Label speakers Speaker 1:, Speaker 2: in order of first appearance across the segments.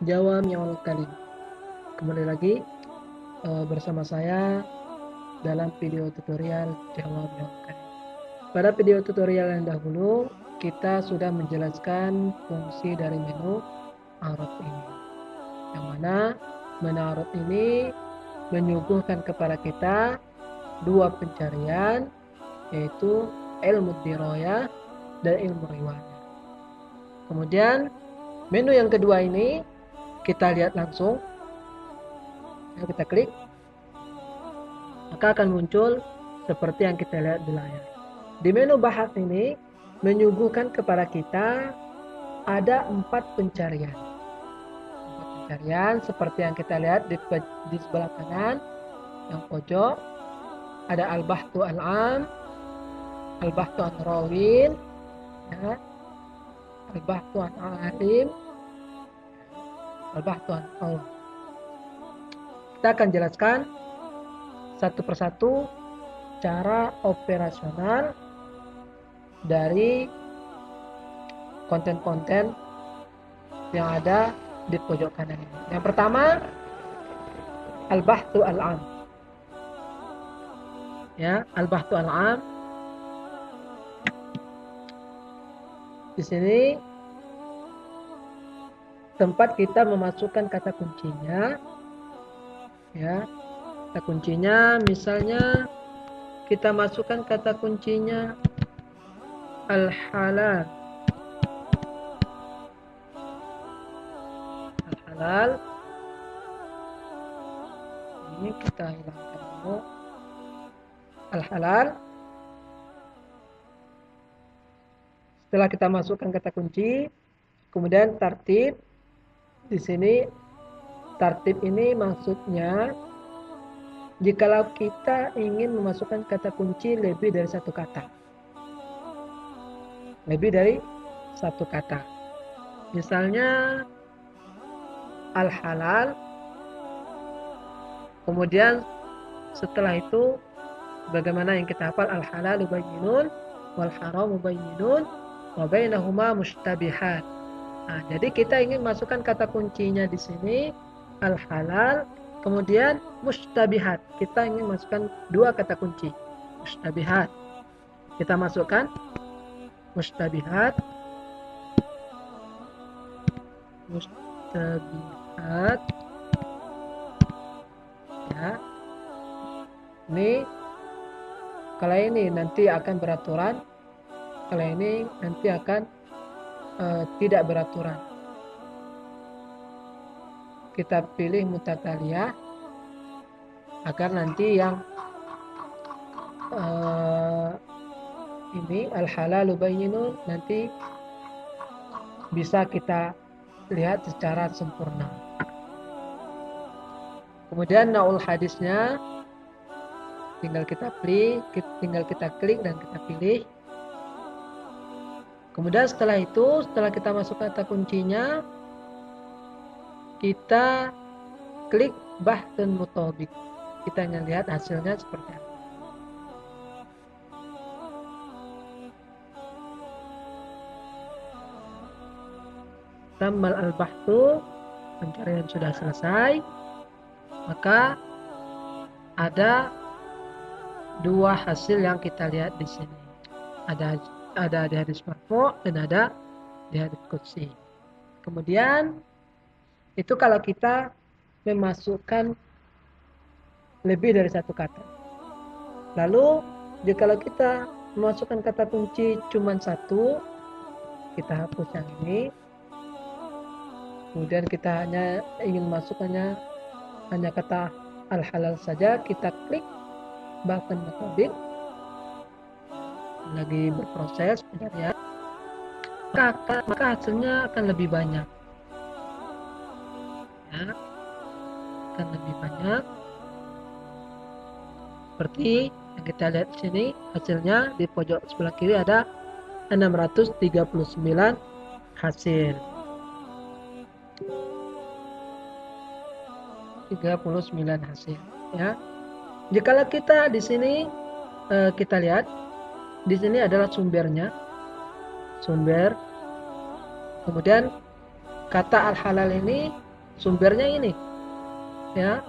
Speaker 1: Jawami'ul Kalim. Kembali lagi bersama saya dalam video tutorial Jawami'ul Kalim. Pada video tutorial yang dahulu kita sudah menjelaskan fungsi dari menu Arab ini, yang mana menu Arab ini menyuguhkan kepada kita dua pencarian, yaitu ilmu dirayah dan ilmu riwayah. Kemudian menu yang kedua ini kita lihat langsung, kita klik, maka akan muncul seperti yang kita lihat di layar. Di menu bahas ini menyuguhkan kepada kita ada 4 pencarian. 4 pencarian seperti yang kita lihat di sebelah kanan yang pojok, ada al-bahthu al-am, al-bahthu an-rawin, ya, al-bahthu an-alim, al-bahthu an-qawl. Kita akan jelaskan satu persatu cara operasional dari konten-konten yang ada di pojok kanan ini. Yang pertama, al-bahthu al-am. Ya, al-bahthu al-am. Di sini tempat kita memasukkan kata kuncinya. Ya, kata kuncinya misalnya kita masukkan kata kuncinya al-halal. Al-halal. Ini kita hilangkan dulu. Al-halal. Setelah kita masukkan kata kunci, kemudian tartib. Di sini tartib ini maksudnya jikalau kita ingin memasukkan kata kunci lebih dari satu kata. Lebih dari satu kata. Misalnya al-halal. Kemudian setelah itu bagaimana yang kita hafal, al-halalu bayyinun wal haramu bayyinun wa bainahuma mushtabihat. Nah, jadi kita ingin masukkan kata kuncinya di sini al-halal, kemudian mushtabihat. Kita ingin masukkan dua kata kunci. Mushtabihat. Kita masukkan mushtabihat. Mushtabihat. Ya. Ini kalau ini nanti akan beraturan, kalau ini nanti akan tidak beraturan. Kita pilih mutataliyah agar nanti yang ini al-halalu bayyinun nanti bisa kita lihat secara sempurna. Kemudian naul hadisnya tinggal kita klik dan kita pilih. Kemudian setelah itu, setelah kita masuk kata kuncinya, kita klik bahthun muthabik. Kita ingin lihat hasilnya seperti apa. Tammal al-bahthu, pencarian sudah selesai. Maka ada dua hasil yang kita lihat di sini. Ada di hadis marfu' dan ada di hadis qudsi. Kemudian itu kalau kita memasukkan lebih dari satu kata. Lalu jika kita memasukkan kata kunci cuma satu, kita hapus yang ini. Kemudian kita hanya ingin masukkannya hanya kata al-halal saja, kita klik bahkan muthabik. Lagi berproses pencarian, maka hasilnya akan lebih banyak. Ya, akan lebih banyak. Seperti yang kita lihat di sini, hasilnya di pojok sebelah kiri ada 639 hasil. 39 hasil, ya. Jikalau kita di sini kita lihat di sini adalah sumbernya, sumber. Kemudian kata al-halal ini Sumbernya ini, ya.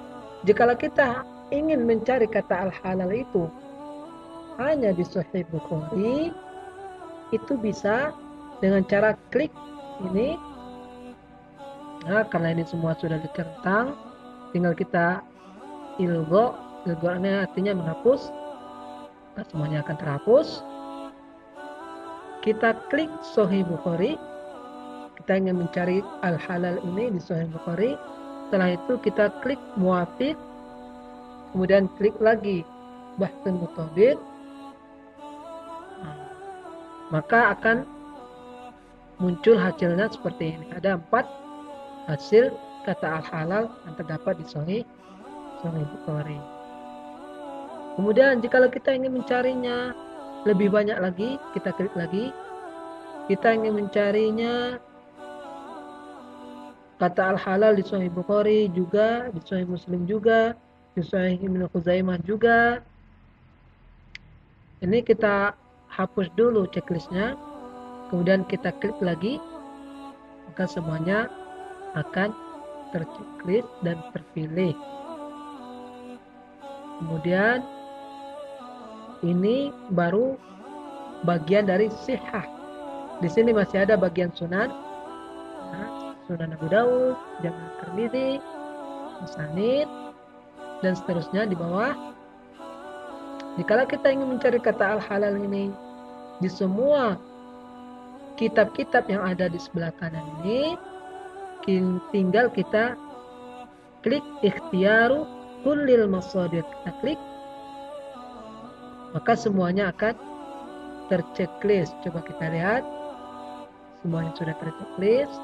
Speaker 1: Jikalau kita ingin mencari kata al-halal itu hanya di Sahih Bukhari, itu bisa dengan cara klik ini. Nah, karena ini semua sudah dikentang, tinggal kita ilgo. Ilgo-nya artinya menghapus. Nah, semuanya akan terhapus. Kita klik Sahih Bukhari. Kita ingin mencari al-halal ini di Sahih Bukhari. Setelah itu kita klik muwafiq. Kemudian klik lagi Bahthun Mutabik. Nah, maka akan muncul hasilnya seperti ini. Ada 4 hasil kata al-halal yang terdapat di Sahih Bukhari. Kemudian jikalau kita ingin mencarinya lebih banyak lagi, kita klik lagi. Kita ingin mencarinya kata al-halal di Sahih Bukhari juga, di Sahih Muslim juga, di Sahih Ibnu Khuzaimah juga. Ini kita hapus dulu checklistnya, kemudian kita klik lagi, maka semuanya akan terchecklist dan terpilih. Kemudian ini baru bagian dari sihah. Di sini masih ada bagian sunan, Sunan Abu Daud, Jami' Tirmidzi, Musanid, dan seterusnya di bawah. Jikalau kita ingin mencari kata al-halal ini di semua kitab-kitab yang ada di sebelah kanan ini, tinggal kita klik ikhtiaru kullil masadir. Kita klik, maka semuanya akan terchecklist. Coba kita lihat, semuanya sudah terchecklist,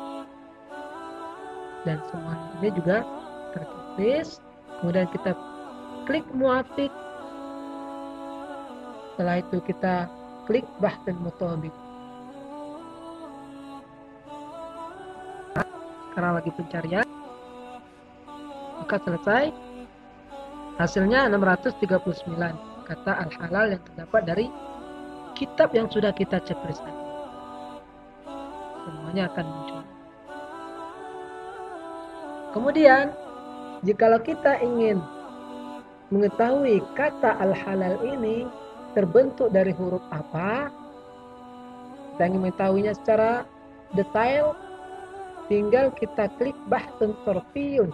Speaker 1: dan semuanya ini juga terchecklist. Kemudian kita klik muwafiq. Setelah itu kita klik Bahthun Mutabik. Sekarang lagi pencarian, maka selesai. Hasilnya 639 kata al-halal yang terdapat dari kitab yang sudah kita checklist tadi. Semuanya akan muncul. Kemudian, jikalau kita ingin mengetahui kata al-halal ini terbentuk dari huruf apa, kita ingin mengetahuinya secara detail, tinggal kita klik Bahthun Sorfiyun.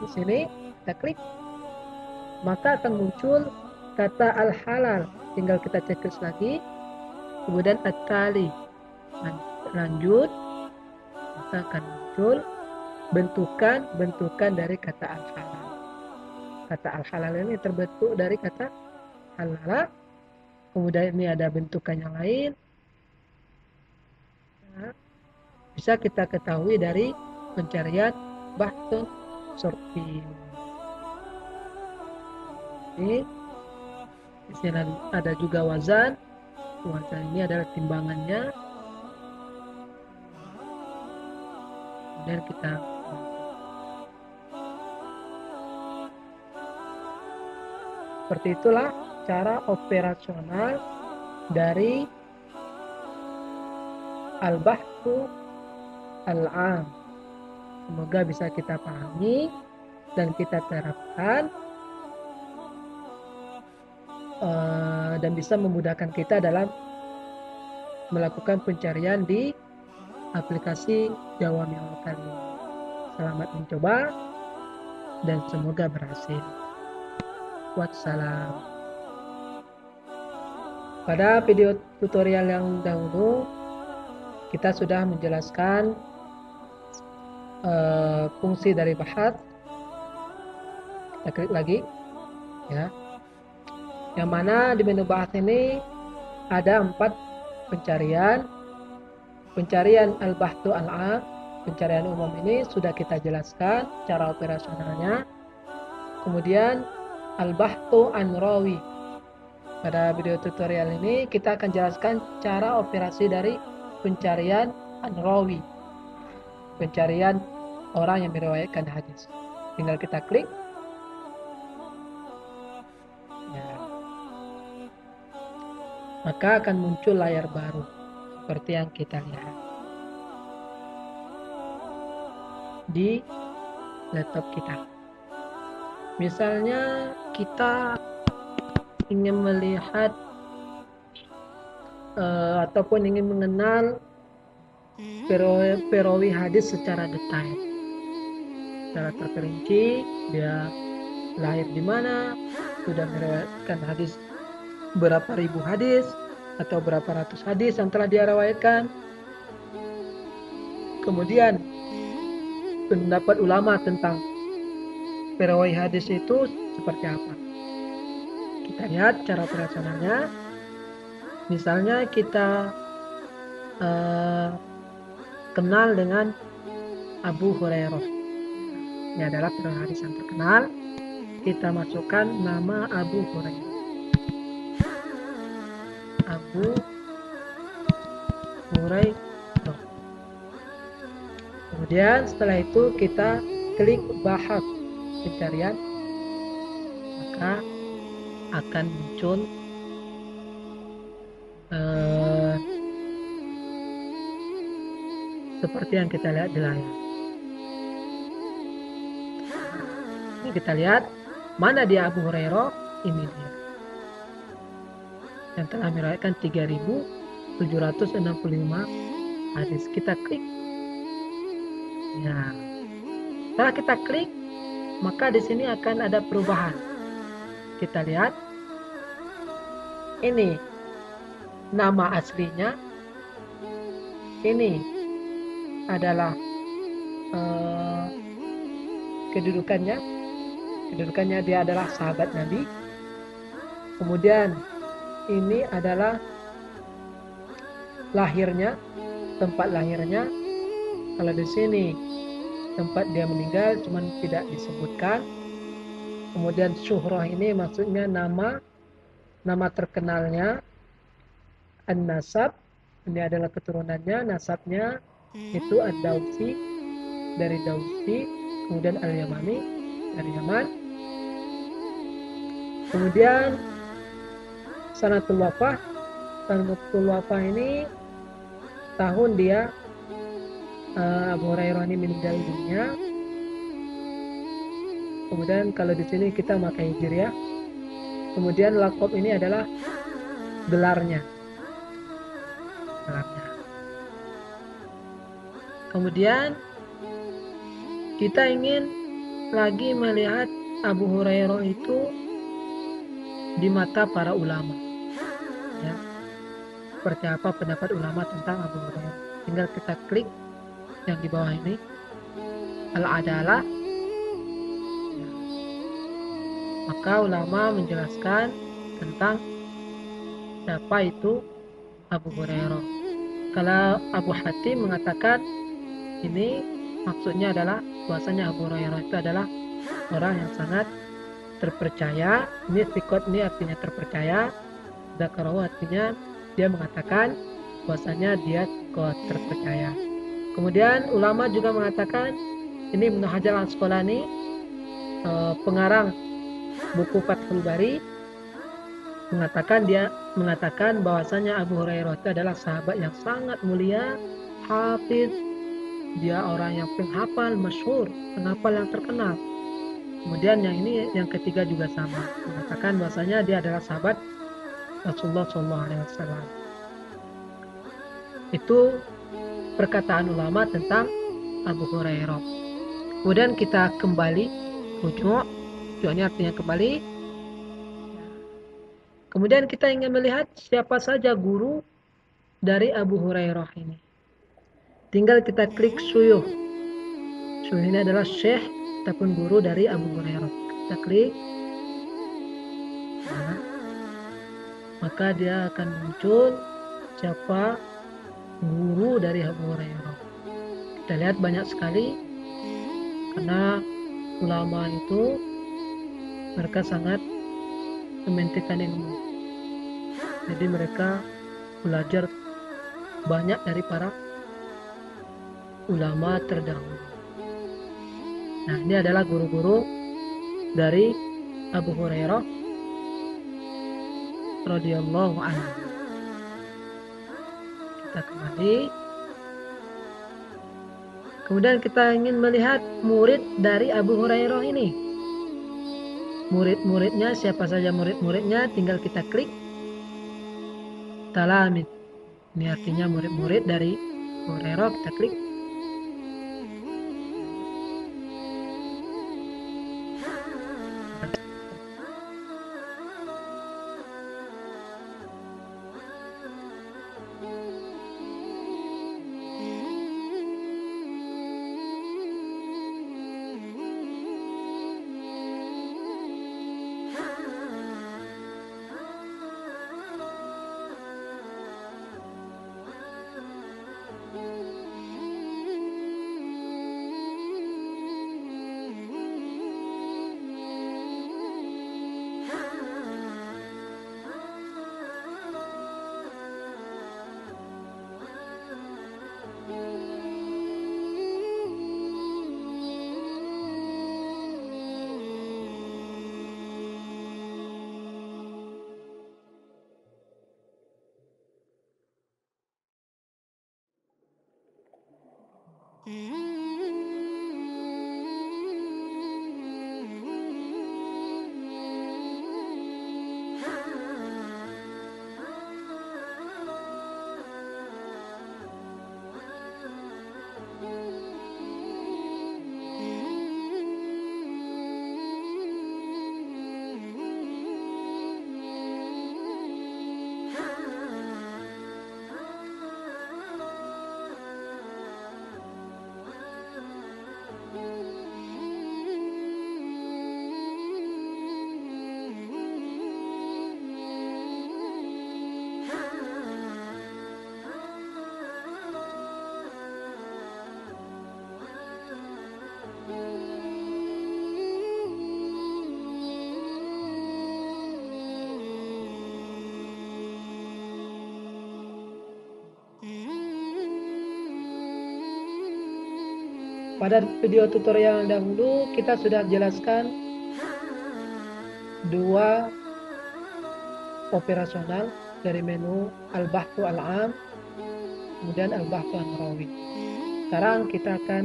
Speaker 1: Di sini kita klik, maka akan muncul kata al-halal. Tinggal kita checklist lagi, kemudian at-tali, lanjut, maka akan muncul bentukan dari kata al-halal. Kata al-halal ini terbentuk dari kata halal. Kemudian ini ada bentukan yang lain. Nah, bisa kita ketahui dari pencarian Bahthun Sorfiyun. Ini di sini ada juga wazan. Wazan ini adalah timbangannya. Kemudian kita seperti itulah cara operasional dari al-bahthu al-am. Semoga bisa kita pahami dan kita terapkan, dan bisa memudahkan kita dalam melakukan pencarian di aplikasi Jawami'ul Kalim. Selamat mencoba dan semoga berhasil. Wassalam. Pada video tutorial yang dahulu kita sudah menjelaskan fungsi dari bahat. Kita klik lagi, ya. Yang mana di menu bahat ini ada 4 pencarian. Pencarian al-bahthu al-am, pencarian umum ini sudah kita jelaskan cara operasionalnya. Kemudian al-bahthu an rawi. Pada video tutorial ini kita akan jelaskan cara operasi dari pencarian an rawi, pencarian orang yang meriwayatkan hadis. Tinggal kita klik, ya, maka akan muncul layar baru seperti yang kita lihat di laptop kita. Misalnya kita ingin melihat ataupun ingin mengenal perawi hadis secara detail, secara terperinci, dia lahir di mana, sudah meriwayatkan hadis berapa ribu hadis atau berapa ratus hadis yang telah dia riwayatkan. Kemudian pendapat ulama tentang perawi hadis itu seperti apa. Kita lihat cara pelaksanaannya. Misalnya kita kenal dengan Abu Hurairah. Ini adalah perawi hadis yang terkenal. Kita masukkan nama Abu Hurairah. Abu Hurairah. Kemudian setelah itu kita klik bahas pencarian, maka akan muncul seperti yang kita lihat di layar. Ini kita lihat mana dia Abu Hurairah, ini dia yang telah meriwayatkan 3.765 hadis. Kita klik. Ya. Setelah kita klik, maka di sini akan ada perubahan. Kita lihat. Ini nama aslinya. Ini adalah kedudukannya. Kedudukannya dia adalah sahabat Nabi. Kemudian ini adalah lahirnya, tempat lahirnya. Kalau di sini tempat dia meninggal cuman tidak disebutkan. Kemudian syuhrah ini maksudnya nama terkenalnya. An-nasab, ini adalah keturunannya, nasabnya itu Ad-Dausi, dari Dausi, kemudian Al-Yamani, dari Yaman. Kemudian sanatul wafah. Sanatul wafah ini tahun dia Abu Hurairah ini meninggal dunia. Kemudian kalau di sini kita pakai hijriah. Kemudian laqab ini adalah gelarnya. Kemudian kita ingin lagi melihat Abu Hurairah itu di mata para ulama. Ya. Seperti apa pendapat ulama tentang Abu Hurairah? Tinggal kita klik yang di bawah ini, Al-Adalah. Ya. Maka ulama menjelaskan tentang siapa itu Abu Hurairah. Kalau Abu Hatim mengatakan ini maksudnya adalah bahwasanya Abu Hurairah itu adalah orang yang sangat terpercaya. Ini sikot, ini artinya terpercaya. Dzakarahu artinya dia mengatakan bahwasanya dia sikot, terpercaya. Kemudian ulama juga mengatakan, ini Ibnu Hajar Al-Asqalani, pengarang buku Fathul Bari, mengatakan bahwasanya Abu Hurairah itu adalah sahabat yang sangat mulia, hafiz, dia orang yang penghafal masyhur, penghafal yang terkenal. Kemudian yang ketiga juga sama, mengatakan bahwasanya dia adalah sahabat Rasulullah SAW. Itu perkataan ulama tentang Abu Hurairah. Kemudian kita kembali, rujuk ini artinya kembali. Kemudian kita ingin melihat siapa saja guru dari Abu Hurairah ini. Tinggal kita klik syuyuh. Syuyuh ini adalah syekh ataupun guru dari Abu Hurairah. Kita klik. Nah, maka dia akan muncul siapa guru dari Abu Hurairah. Kita lihat banyak sekali, karena ulama itu mereka sangat mementingkan ilmu. Jadi mereka belajar banyak dari para ulama terdahulu. Nah, ini adalah guru-guru dari Abu Hurairah radhiyallahu anhu. Kita kembali. Kemudian kita ingin melihat murid dari Abu Hurairah ini. Murid-muridnya, siapa saja murid-muridnya, tinggal kita klik talamid. Ini artinya murid-murid dari Abu Hurairah, kita klik. Pada video tutorial yang dahulu kita sudah jelaskan dua operasional dari menu Al-Bahthu Al-Am, kemudian Al-Bahthu An-Nawawi. Sekarang kita akan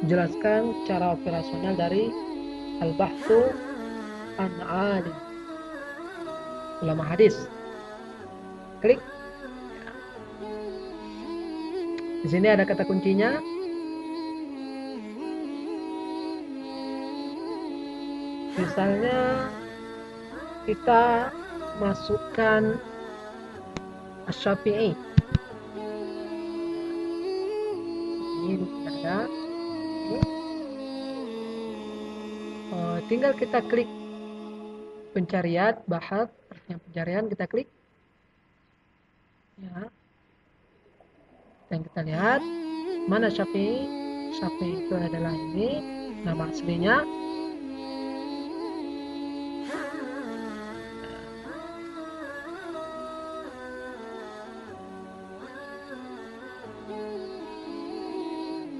Speaker 1: jelaskan cara operasional dari Al-Bahthu An-Alim, ulama hadis. Klik. Di sini ada kata kuncinya. Misalnya kita masukkan Asy-Syafi'i. Ini ada. Tinggal kita klik pencarian, bahat, yang pencarian kita klik. Ya. Dan kita lihat mana Syafi'i. Syafi'i itu adalah ini nama aslinya.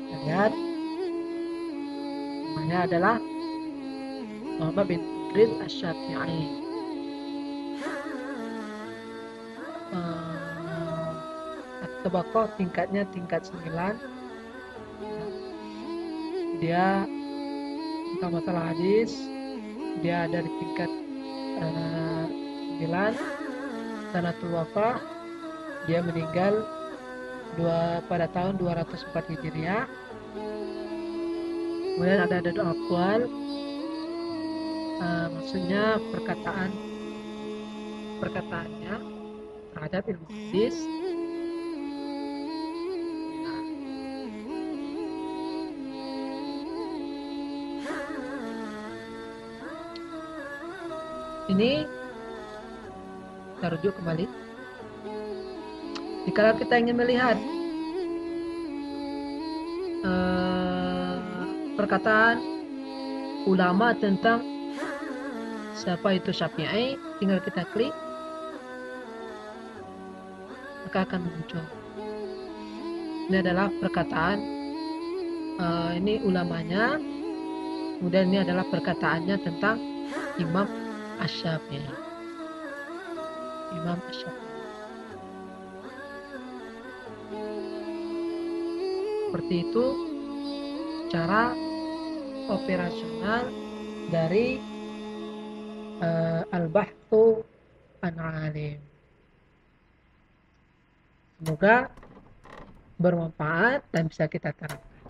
Speaker 1: Kita lihat namanya adalah Muhammad bin Idris Asy-Syafi'i. Tabaqah tingkatnya tingkat 9. Dia tentang masalah hadis dia ada di tingkat 9. Sanatul wafah, dia meninggal pada tahun 204 Hijriah. Kemudian ada doa aqwal, maksudnya perkataannya terhadap ilmu hadis. Ini kita rujuk kembali. Jika kita ingin melihat perkataan ulama tentang siapa itu Syafi'i, tinggal kita klik, maka akan muncul. Ini adalah perkataan, ini ulamanya, kemudian ini adalah perkataannya tentang Imam Asy-Syafi'i. Imam Asy-Syafi'i. Seperti itu cara operasional dari al-bahthu an alim. Semoga bermanfaat dan bisa kita terapkan.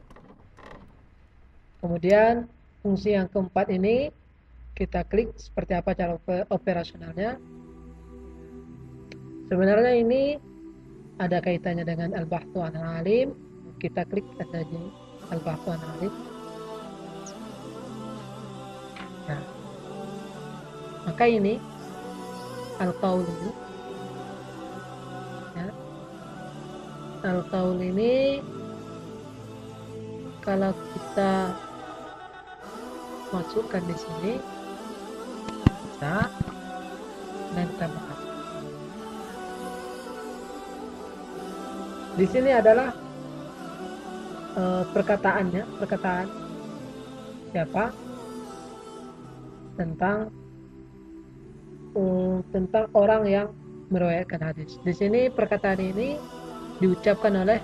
Speaker 1: Kemudian fungsi yang keempat ini kita klik seperti apa cara operasionalnya. Sebenarnya ini ada kaitannya dengan al-bahthu an alim. Kita klik saja di al-bahthu an alim. Nah, maka ini al-qaul ini, ya, al-qaul ini kalau kita masukkan di sini bisa dan kita bahas. Di sini adalah perkataan siapa tentang orang yang meriwayatkan hadis. Di sini perkataan ini diucapkan oleh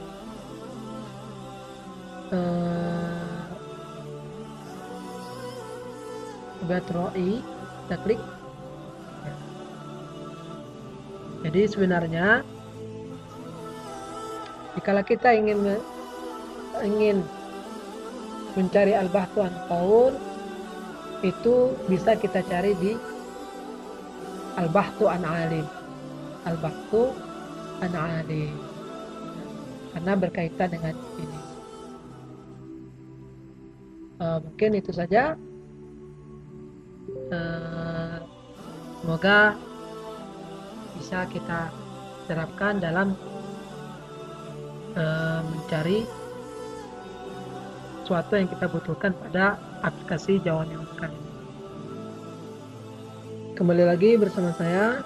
Speaker 1: Batroi. Kita klik. Jadi sebenarnya jika kita ingin mencari al-bahthu an qaul, itu bisa kita cari di al-bahthu an alim. Al-bahthu an alim. Karena berkaitan dengan ini. Mungkin itu saja. Semoga bisa kita terapkan dalam mencari sesuatu yang kita butuhkan pada aplikasi Jawami'ul Kalim. Kembali lagi bersama saya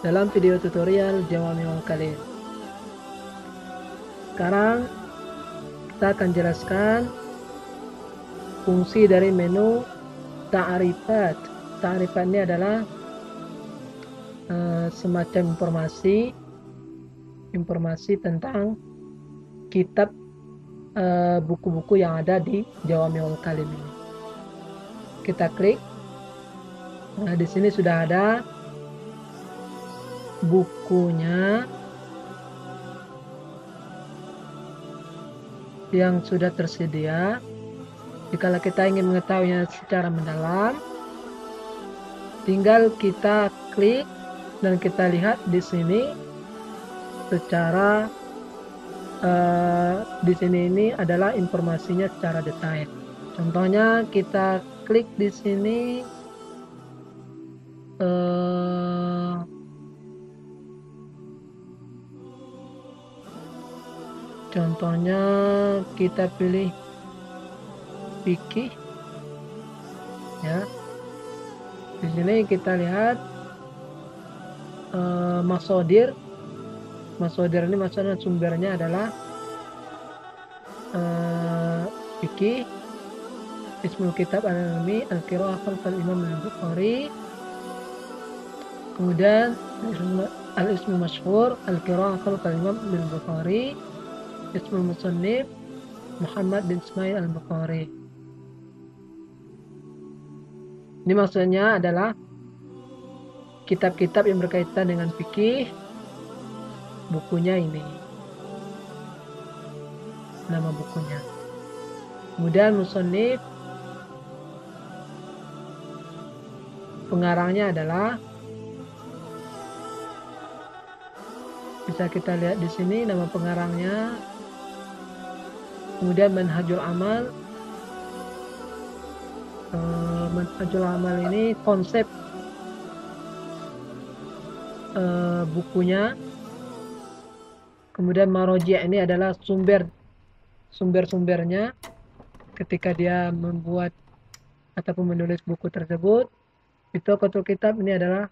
Speaker 1: dalam video tutorial Jawami'ul Kalim. Sekarang kita akan jelaskan fungsi dari menu ta'rifat. Ta'rifat ini adalah semacam informasi tentang kitab buku-buku yang ada di Jawami'ul Kalim ini. Kita klik. Nah, di sini sudah ada bukunya yang sudah tersedia. Jika kita ingin mengetahuinya secara mendalam, tinggal kita klik dan kita lihat di sini secara di sini ini adalah informasinya secara detail. Contohnya kita klik di sini contohnya kita pilih fikih, ya. Di sini kita lihat masodir. Masodir ini maksudnya sumbernya adalah fikih. Ismul kitab al-ilmi al-qira'ah khalfal imam al-Bukhari. Kemudian al-ismul masyhur al-qira'ah khalfal imam al-Bukhari. Ismul musannif Muhammad bin Ismail al-Bukhari. Ini maksudnya adalah kitab-kitab yang berkaitan dengan fikih. Bukunya ini, nama bukunya. Kemudian musannif, pengarangnya adalah, bisa kita lihat di sini nama pengarangnya. Kemudian manhajul amal. Manhajul amal ini konsep bukunya. Kemudian maroji' ini adalah sumber-sumbernya ketika dia membuat ataupun menulis buku tersebut. Bitoqatul kitab ini adalah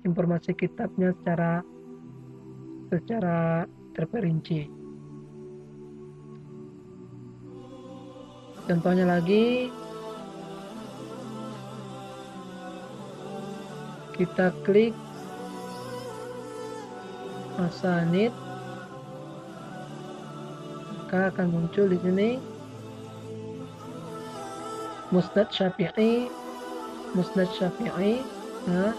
Speaker 1: informasi kitabnya secara terperinci. Contohnya lagi, kita klik masanid. maka akan muncul di sini Musnad Syafi'i, Musnad Syafi'i. Nah,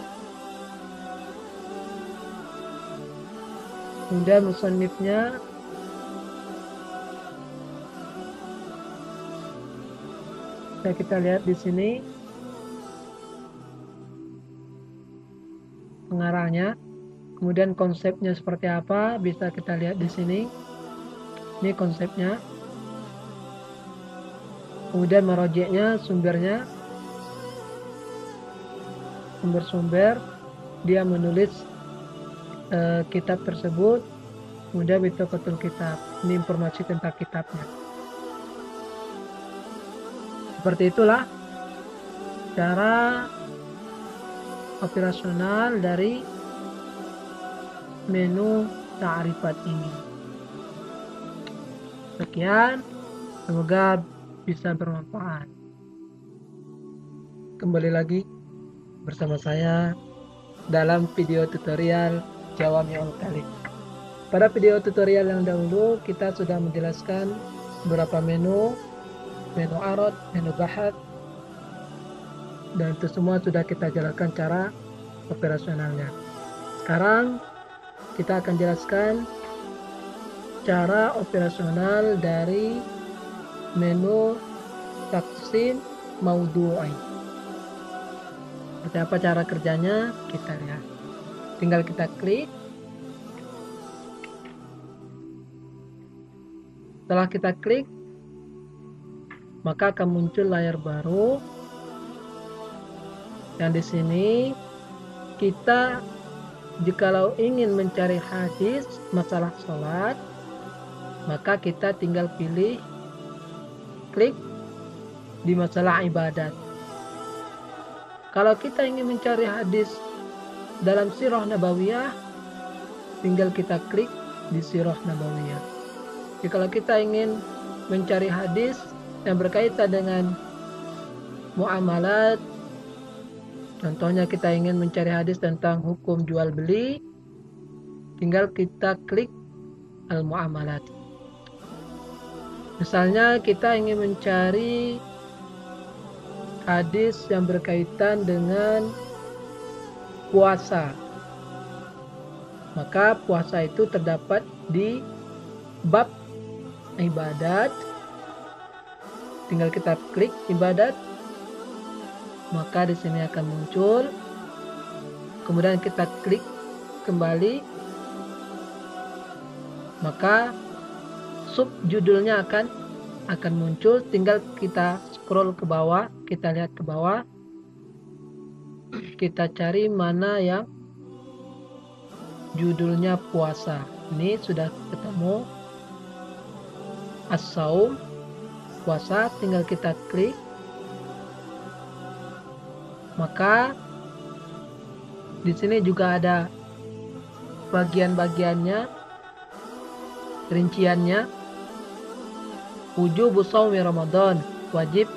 Speaker 1: kemudian musannifnya bisa kita lihat di sini pengarahnya, kemudian konsepnya seperti apa bisa kita lihat di sini. Ini konsepnya, kemudian marojeknya, sumbernya, sumber-sumber dia menulis kitab tersebut, kemudian bitaqatul kitab, ini informasi tentang kitabnya. Seperti itulah cara operasional dari menu ta'rifat ini. Sekian, semoga bisa bermanfaat. Kembali lagi bersama saya dalam video tutorial Jawami'ul Kalim. Pada video tutorial yang dahulu kita sudah menjelaskan beberapa menu arad, menu bahat, dan itu semua sudah kita jelaskan cara operasionalnya. Sekarang kita akan jelaskan cara operasional dari menu taksim maudhu'i. Seperti apa cara kerjanya kita lihat. Tinggal kita klik. Setelah kita klik, maka akan muncul layar baru. Yang di sini kita jikalau ingin mencari hadis masalah sholat, maka kita tinggal pilih klik di masalah ibadat. Kalau kita ingin mencari hadis dalam sirah nabawiyah, tinggal kita klik di sirah nabawiyah. Jikalau kita ingin mencari hadis yang berkaitan dengan muamalat, contohnya kita ingin mencari hadis tentang hukum jual beli, tinggal kita klik al-muamalat. Misalnya kita ingin mencari hadis yang berkaitan dengan puasa, maka puasa itu terdapat di bab ibadat. Tinggal kita klik ibadat, maka di sini akan muncul. Kemudian kita klik kembali, maka subjudulnya akan muncul. Tinggal kita scroll ke bawah, kita lihat ke bawah, kita cari mana yang judulnya puasa. Ini sudah ketemu as-saum, puasa, tinggal kita klik, maka di sini juga ada bagian-bagiannya, rinciannya. Wujubu shaumi Ramadan, wajib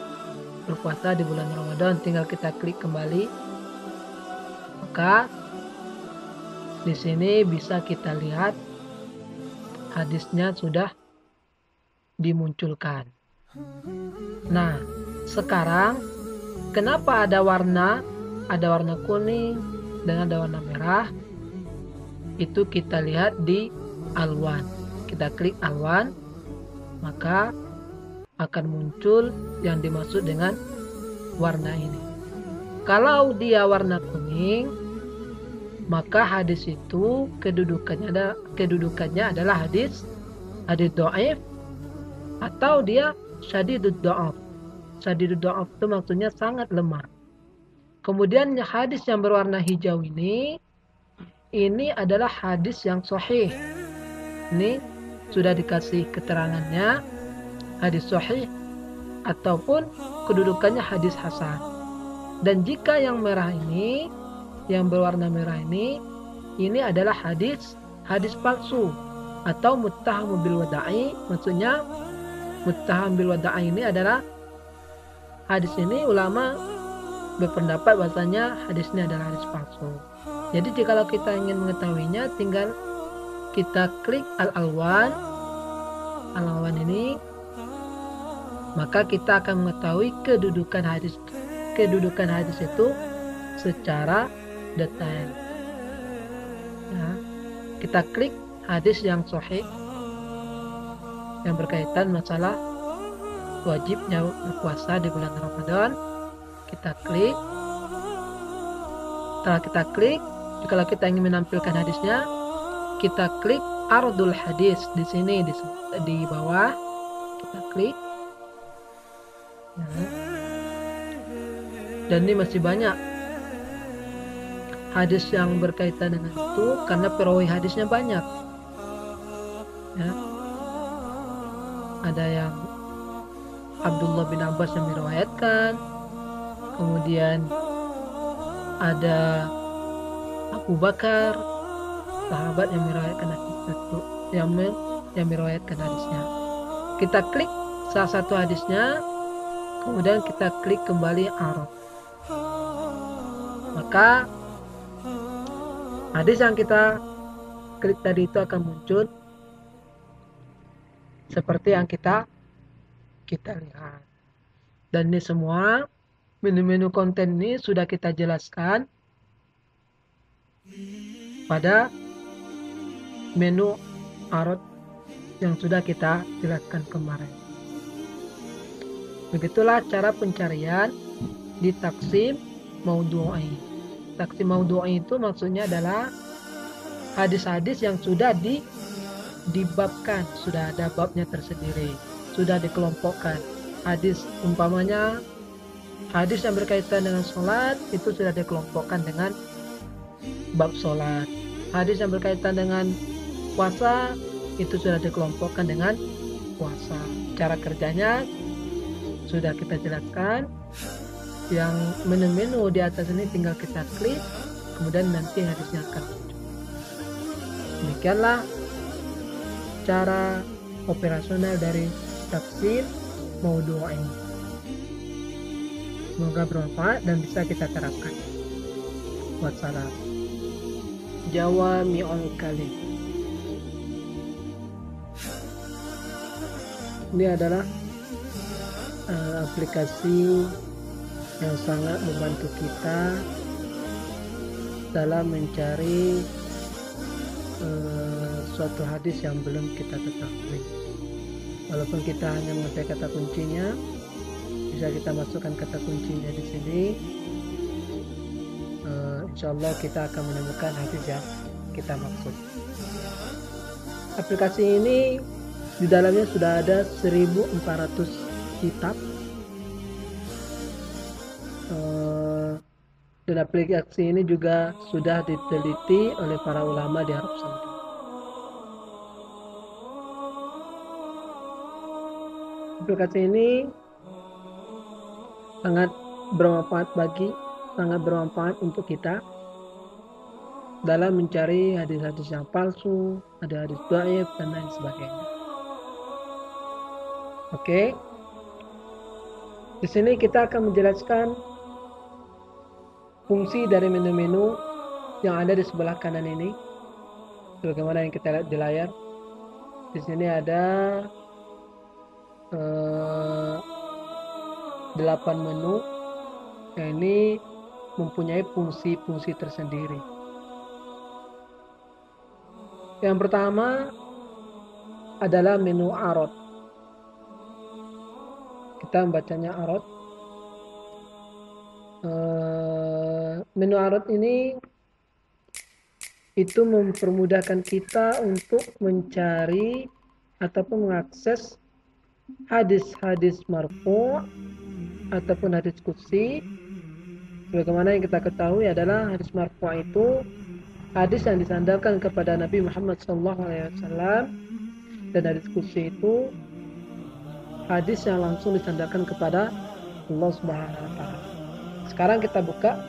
Speaker 1: berpuasa di bulan Ramadan. Tinggal kita klik kembali, maka di sini bisa kita lihat hadisnya sudah dimunculkan. Nah, sekarang kenapa ada warna kuning dengan ada warna merah? Itu kita lihat di alwan. Kita klik alwan, maka akan muncul yang dimaksud dengan warna ini. Kalau dia warna kuning, maka hadis itu kedudukannya adalah hadis dhaif, atau dia syadidud dha'af. Syadidud dha'af itu maksudnya sangat lemah. Kemudian hadis yang berwarna hijau ini adalah hadis yang sahih. Ini sudah dikasih keterangannya, hadis sahih ataupun kedudukannya hadis hasan. Dan jika yang merah ini, yang berwarna merah ini adalah hadis palsu atau muttaham bil wada'i. Maksudnya muttaham bil wada'i ini adalah hadis ini ulama berpendapat bahasanya hadis ini adalah hadis palsu. Jadi jika kita ingin mengetahuinya, tinggal kita klik al-alwan, halaman ini, maka kita akan mengetahui kedudukan hadis itu secara detail. Ya, kita klik hadis yang sahih yang berkaitan masalah wajibnya berpuasa di bulan Ramadan. Kita klik. Setelah kita klik, kalau kita ingin menampilkan hadisnya, kita klik ardul hadis di sini di bawah. Kita klik. Ya. Dan ini masih banyak hadis yang berkaitan dengan itu karena perawi hadisnya banyak. Ya. Ada yang Abdullah bin Abbas yang meriwayatkan, kemudian ada Abu Bakar, sahabat yang meriwayatkan hadis itu, yang meriwayatkan hadisnya. Kita klik salah satu hadisnya, kemudian kita klik kembali arad. Maka hadis yang kita klik tadi itu akan muncul seperti yang kita lihat. Dan ini semua menu-menu konten ini sudah kita jelaskan pada menu arad yang sudah kita jelaskan kemarin. Begitulah cara pencarian di taksim maudhu'i. Taksim maudhu'i itu maksudnya adalah hadis-hadis yang sudah dibabkan, sudah ada babnya tersendiri, sudah dikelompokkan. Hadis umpamanya hadis yang berkaitan dengan sholat itu sudah dikelompokkan dengan bab sholat. Hadis yang berkaitan dengan puasa itu sudah dikelompokkan dengan puasa. Cara kerjanya sudah kita jelaskan. Yang menu-menu di atas ini tinggal kita klik, kemudian nanti hadisnya akan muncul. Demikianlah cara operasional dari tafsir maudhu'i. Semoga bermanfaat dan bisa kita terapkan. Wassalam. Jawami'ul kalim. Ini adalah aplikasi yang sangat membantu kita dalam mencari suatu hadis yang belum kita ketahui. Walaupun kita hanya mengetahui kata kuncinya, bisa kita masukkan kata kuncinya di sini. Insyaallah kita akan menemukan hadis yang kita maksud. Aplikasi ini di dalamnya sudah ada 1400 kitab. Dan aplikasi ini juga sudah diteliti oleh para ulama di Arab Saudi. Aplikasi ini sangat bermanfaat untuk kita dalam mencari hadis-hadis yang palsu, ada hadis dhaif dan lain sebagainya. Oke. Di sini kita akan menjelaskan fungsi dari menu-menu yang ada di sebelah kanan ini. Bagaimana yang kita lihat di layar. Di sini ada 8 menu yang ini mempunyai fungsi-fungsi tersendiri. Yang pertama adalah menu arad. Kita membacanya arad. Menu arad ini itu mempermudahkan kita untuk mencari ataupun mengakses hadis-hadis marfu' ataupun hadis qudsi. Sebagaimana yang kita ketahui adalah hadis marfu' itu hadis yang disandarkan kepada Nabi Muhammad SAW, dan hadis qudsi itu hadis yang langsung disandarkan kepada Allah Subhanahu wa taala. Sekarang kita buka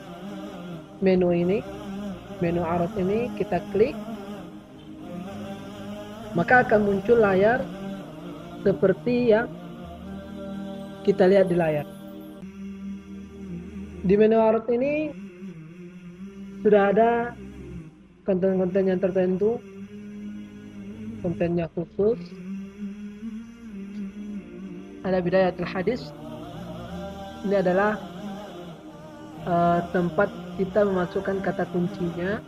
Speaker 1: menu ini, menu arad ini, kita klik, maka akan muncul layar seperti yang kita lihat di layar. Di menu arad ini sudah ada konten-konten yang tertentu, kontennya khusus, ada bidayatul hadis. Ini adalah tempat kita memasukkan kata kuncinya.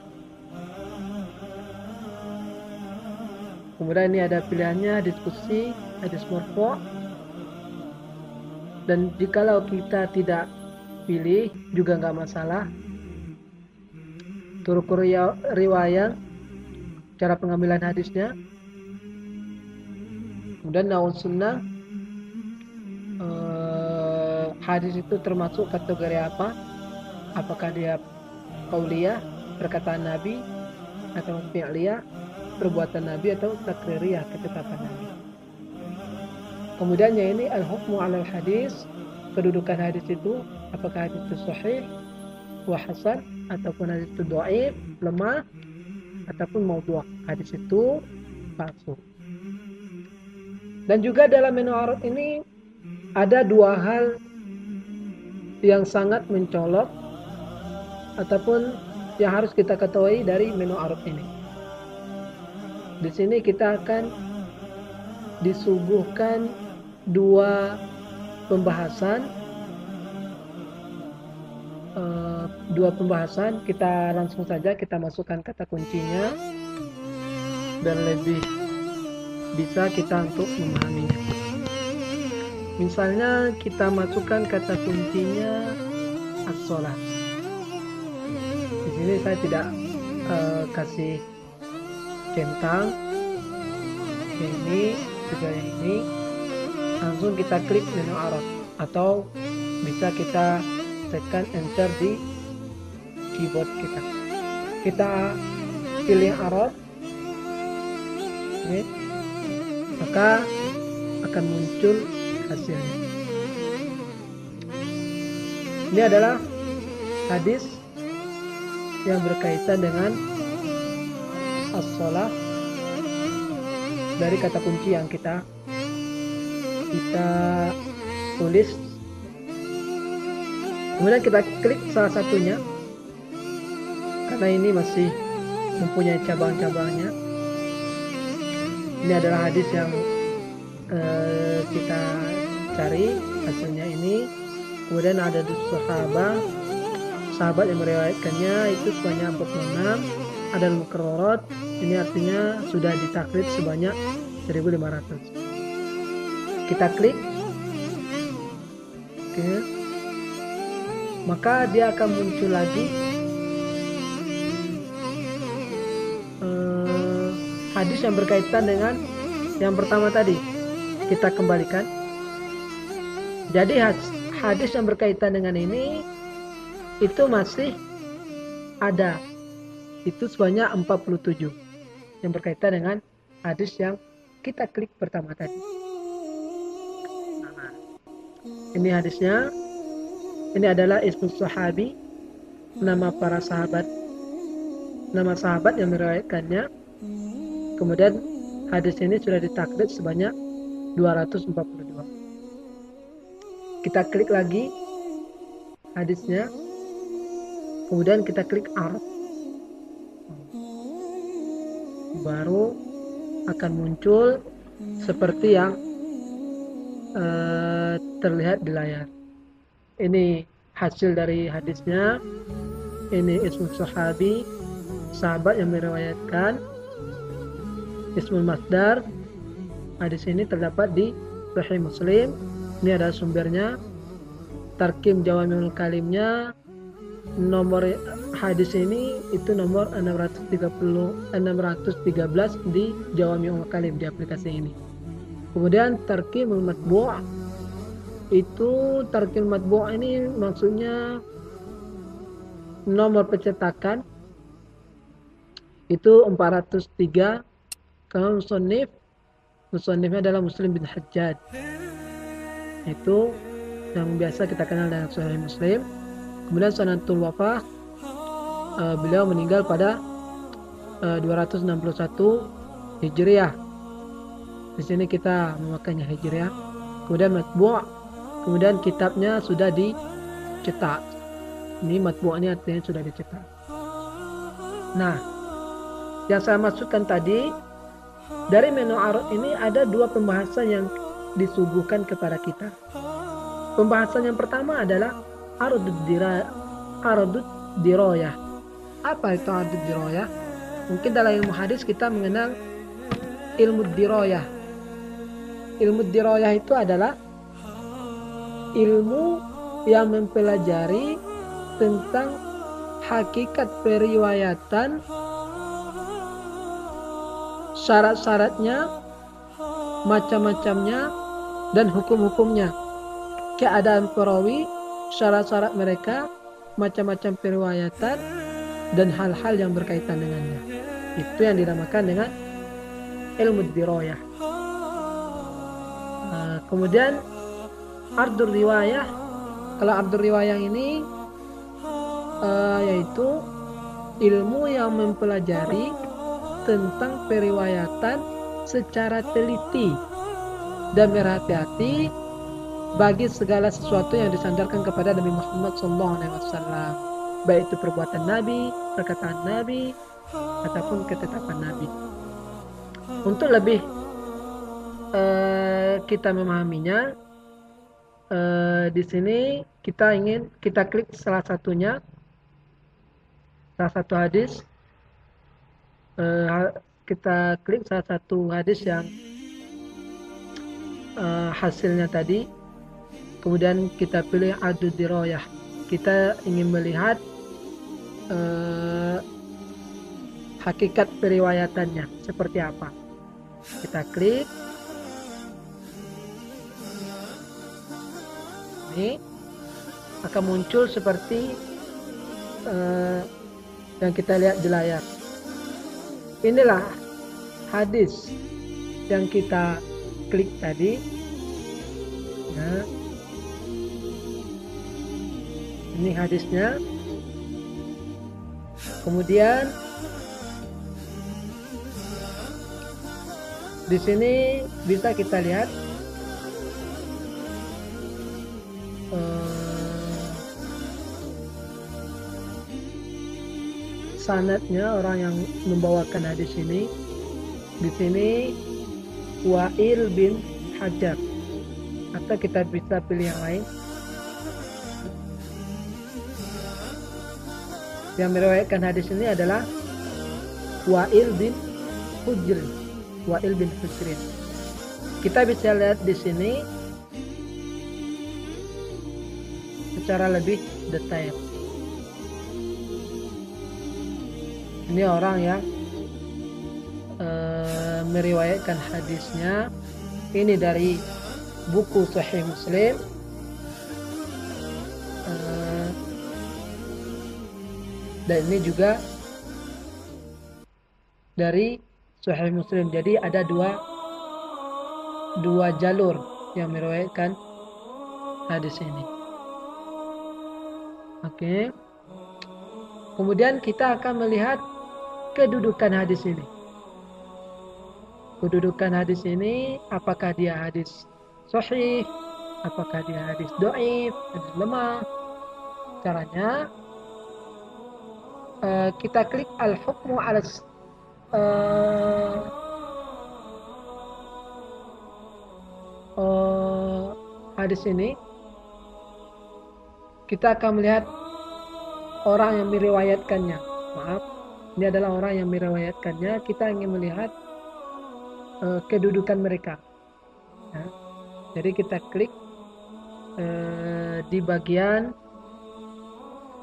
Speaker 1: Kemudian ini ada pilihannya diskusi, hadis marfu'. Dan jikalau kita tidak pilih juga nggak masalah. Turuk riwayat, cara pengambilan hadisnya. Kemudian naun sunnah, hadis itu termasuk kategori apa? Apakah dia qauliyah, perkataan Nabi, atau fi'liyah, perbuatan Nabi, atau takririyah, ketetapan Nabi. Kemudian yang ini al-hukmu 'alal hadis, kedudukan hadis itu, apakah hadis itu sahih wa hasan, ataupun hadis itu dhaif, lemah, ataupun maudhu', hadis itu palsu. Dan juga dalam menu arad ini ada dua hal yang sangat mencolok ataupun yang harus kita ketahui dari menu arad ini. Di sini kita akan disuguhkan dua pembahasan. Kita langsung saja kita masukkan kata kuncinya dan lebih bisa kita untuk memahaminya. Misalnya kita masukkan kata kuncinya as-shalah. Di sini saya tidak kasih centang ini juga ini, langsung kita klik menu arad atau bisa kita tekan enter di keyboard kita. Kita pilih arad, maka akan muncul hasilnya. Ini adalah hadis yang berkaitan dengan as-shalah dari kata kunci yang kita tulis. Kemudian kita klik salah satunya karena ini masih mempunyai cabang-cabangnya. Ini adalah hadis yang kita cari hasilnya ini. Kemudian ada sahabat yang meriwayatkannya itu sebanyak 46. Ada al-mukarrarat, ini artinya sudah ditaklid sebanyak 1500. Kita klik, maka dia akan muncul lagi hadis yang berkaitan dengan yang pertama tadi. Kita kembalikan. Jadi hadis yang berkaitan dengan ini itu masih ada. Itu sebanyak 47 yang berkaitan dengan hadis yang kita klik pertama tadi. Ini hadisnya. Ini adalah ismu sahabi, nama para sahabat, nama sahabat yang meriwayatkannya. Kemudian hadis ini sudah ditaklid sebanyak 242. Kita klik lagi hadisnya. Kemudian kita klik arad. Baru akan muncul seperti yang terlihat di layar. Ini hasil dari hadisnya. Ini ismu sahabi, sahabat yang meriwayatkan. Ismul masdar, hadis ini terdapat di Sahih Muslim. Ini adalah sumbernya. Tarkim Jawami'ul Kalimnya, nomor hadis ini itu nomor 613 di Jawami'ul Kalim, di aplikasi ini. Kemudian Tarkimul Matbu', itu Tarkimul Matbu' ini maksudnya nomor pencetakan itu 403. Kalau musannifnya adalah Muslim bin Hajjaj, itu yang biasa kita kenal dengan Sahih Muslim. Kemudian sanatul wafah, beliau meninggal pada 261 Hijriah. Di sini kita memakainya Hijriah. Kemudian matbu', kemudian kitabnya sudah dicetak. Ini matbu' ini artinya sudah dicetak. Nah, yang saya maksudkan tadi, dari menu arad ini ada dua pembahasan yang disuguhkan kepada kita. Pembahasan yang pertama adalah ardud diroyah. Apa itu ardud diroyah? Mungkin dalam ilmu hadis kita mengenal ilmu diroyah. Ilmu diroyah itu adalah ilmu yang mempelajari tentang hakikat periwayatan, syarat-syaratnya, macam-macamnya, dan hukum-hukumnya. Keadaan perawi, syarat-syarat mereka, macam-macam periwayatan, dan hal-hal yang berkaitan dengannya. Itu yang dinamakan dengan ilmu diroyah. Kemudian ardur riwayah. Kalau ardur riwayah ini yaitu ilmu yang mempelajari tentang periwayatan secara teliti dan berhati-hati bagi segala sesuatu yang disandarkan kepada Nabi Muhammad SAW, baik itu perbuatan Nabi, perkataan Nabi, ataupun ketetapan Nabi. Untuk lebih kita memahaminya, di sini kita klik salah satunya, salah satu hadis. Kita klik salah satu hadis yang hasilnya tadi. Kemudian kita pilih ardud diroyah. Kita ingin melihat hakikat periwayatannya seperti apa. Kita klik. Ini akan muncul seperti yang kita lihat di layar. Inilah hadis yang kita klik tadi. Nah, ini hadisnya. Kemudian di sini bisa kita lihat sanadnya, orang yang membawakan hadis ini. Di sini Wa'il bin Hajar, atau kita bisa pilih yang lain. Yang meriwayatkan hadis ini adalah Wa'il bin Hujr. Wa'il bin Hujr. Kita bisa lihat di sini secara lebih detail. Ini orang yang meriwayatkan hadisnya ini dari buku Sahih Muslim, dan ini juga dari Sahih Muslim. Jadi ada dua jalur yang meriwayatkan hadis ini. Oke. Kemudian kita akan melihat kedudukan hadis ini. Kedudukan hadis ini, apakah dia hadis sahih, apakah dia hadis dhaif, hadis lemah. Caranya kita klik al-hukmu ala hadis ini. Kita akan melihat orang yang meriwayatkannya. Maaf, ini adalah orang yang meriwayatkannya. Kita ingin melihat kedudukan mereka. Ya. Jadi kita klik di bagian,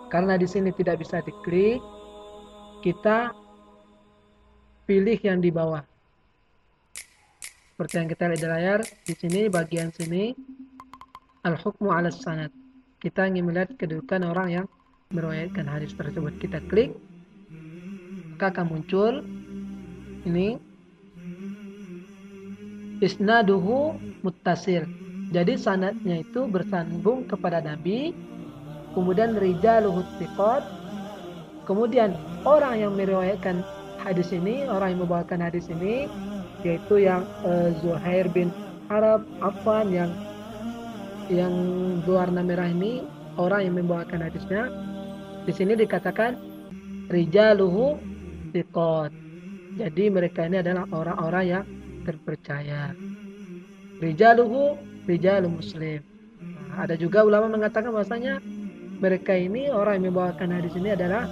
Speaker 1: karena di sini tidak bisa diklik, kita pilih yang di bawah. Seperti yang kita lihat di layar, di sini bagian sini al-hukmu 'ala sanad. Kita ingin melihat kedudukan orang yang meriwayatkan hadis tersebut. Kita klik, maka akan muncul ini isnaduhu muttasil. Jadi sanadnya itu bersambung kepada Nabi. Kemudian rijaluhu thiqat. Kemudian orang yang meriwayatkan hadis ini, orang yang membawakan hadis ini, yaitu yang Zuhair bin Harb, Affan, yang berwarna merah ini, orang yang membawakan hadisnya. Di sini dikatakan rijaluhu thiqat. Jadi mereka ini adalah orang-orang yang terpercaya. rijaluhu rijalu muslim. Nah, ada juga ulama mengatakan bahwasanya mereka ini, orang yang membawakan hadis ini adalah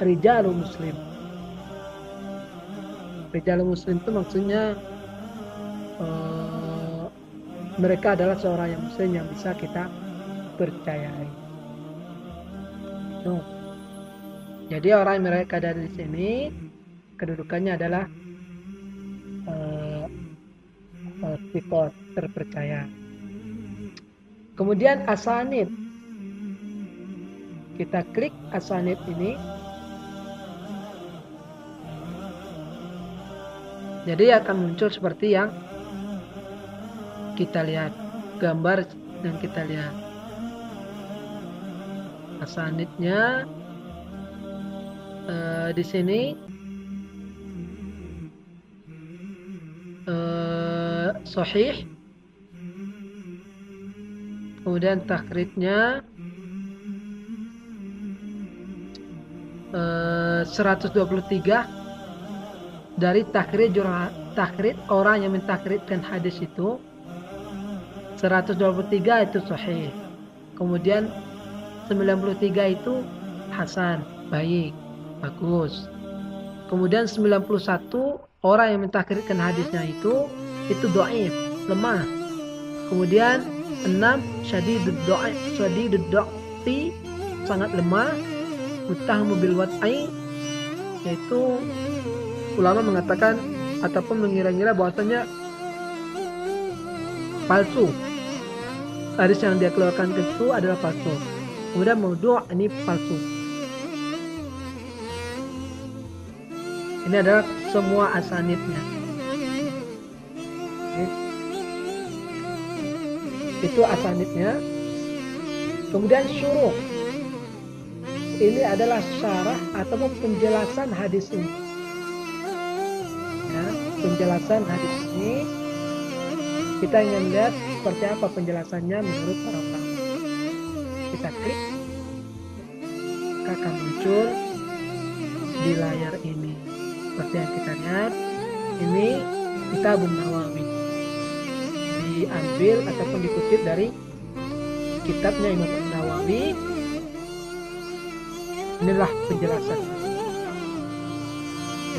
Speaker 1: rijalu muslim. Rijalu muslim itu maksudnya mereka adalah seorang yang muslim yang bisa kita percayai. Jadi orang yang mereka dari sini kedudukannya adalah thiqat, terpercaya. Kemudian asanid. Kita klik asanid ini. Jadi akan muncul seperti yang kita lihat, gambar yang kita lihat. Asanidnya di sini sahih. Kemudian takhrijnya 123 dari takhrij orang yang mentakhrijkan hadis itu 123 itu sahih. Kemudian 93 itu hasan, baik, bagus. Kemudian 91 orang yang mentakhrijkan hadisnya itu dhaif, lemah. Kemudian 6 syadidud dha'fi, sangat lemah. Muttahamu bil wad'i, yaitu ulama mengatakan ataupun mengira-ngira bahwasanya palsu. Hadis yang dia keluarkan itu adalah palsu. Kemudian maudhu' ini palsu. Ini adalah semua asanidnya. Itu asanidnya. Kemudian syuruh. Ini adalah syarah ataupun penjelasan hadis ini. Ya, penjelasan hadis ini kita ingin lihat seperti apa penjelasannya menurut para ulama. Kita klik, akan muncul di layar ini. Seperti yang kita lihat, ini Kitabun Nawawi, diambil ataupun dikutip dari kitabnya Imam Nawawi. Inilah penjelasan.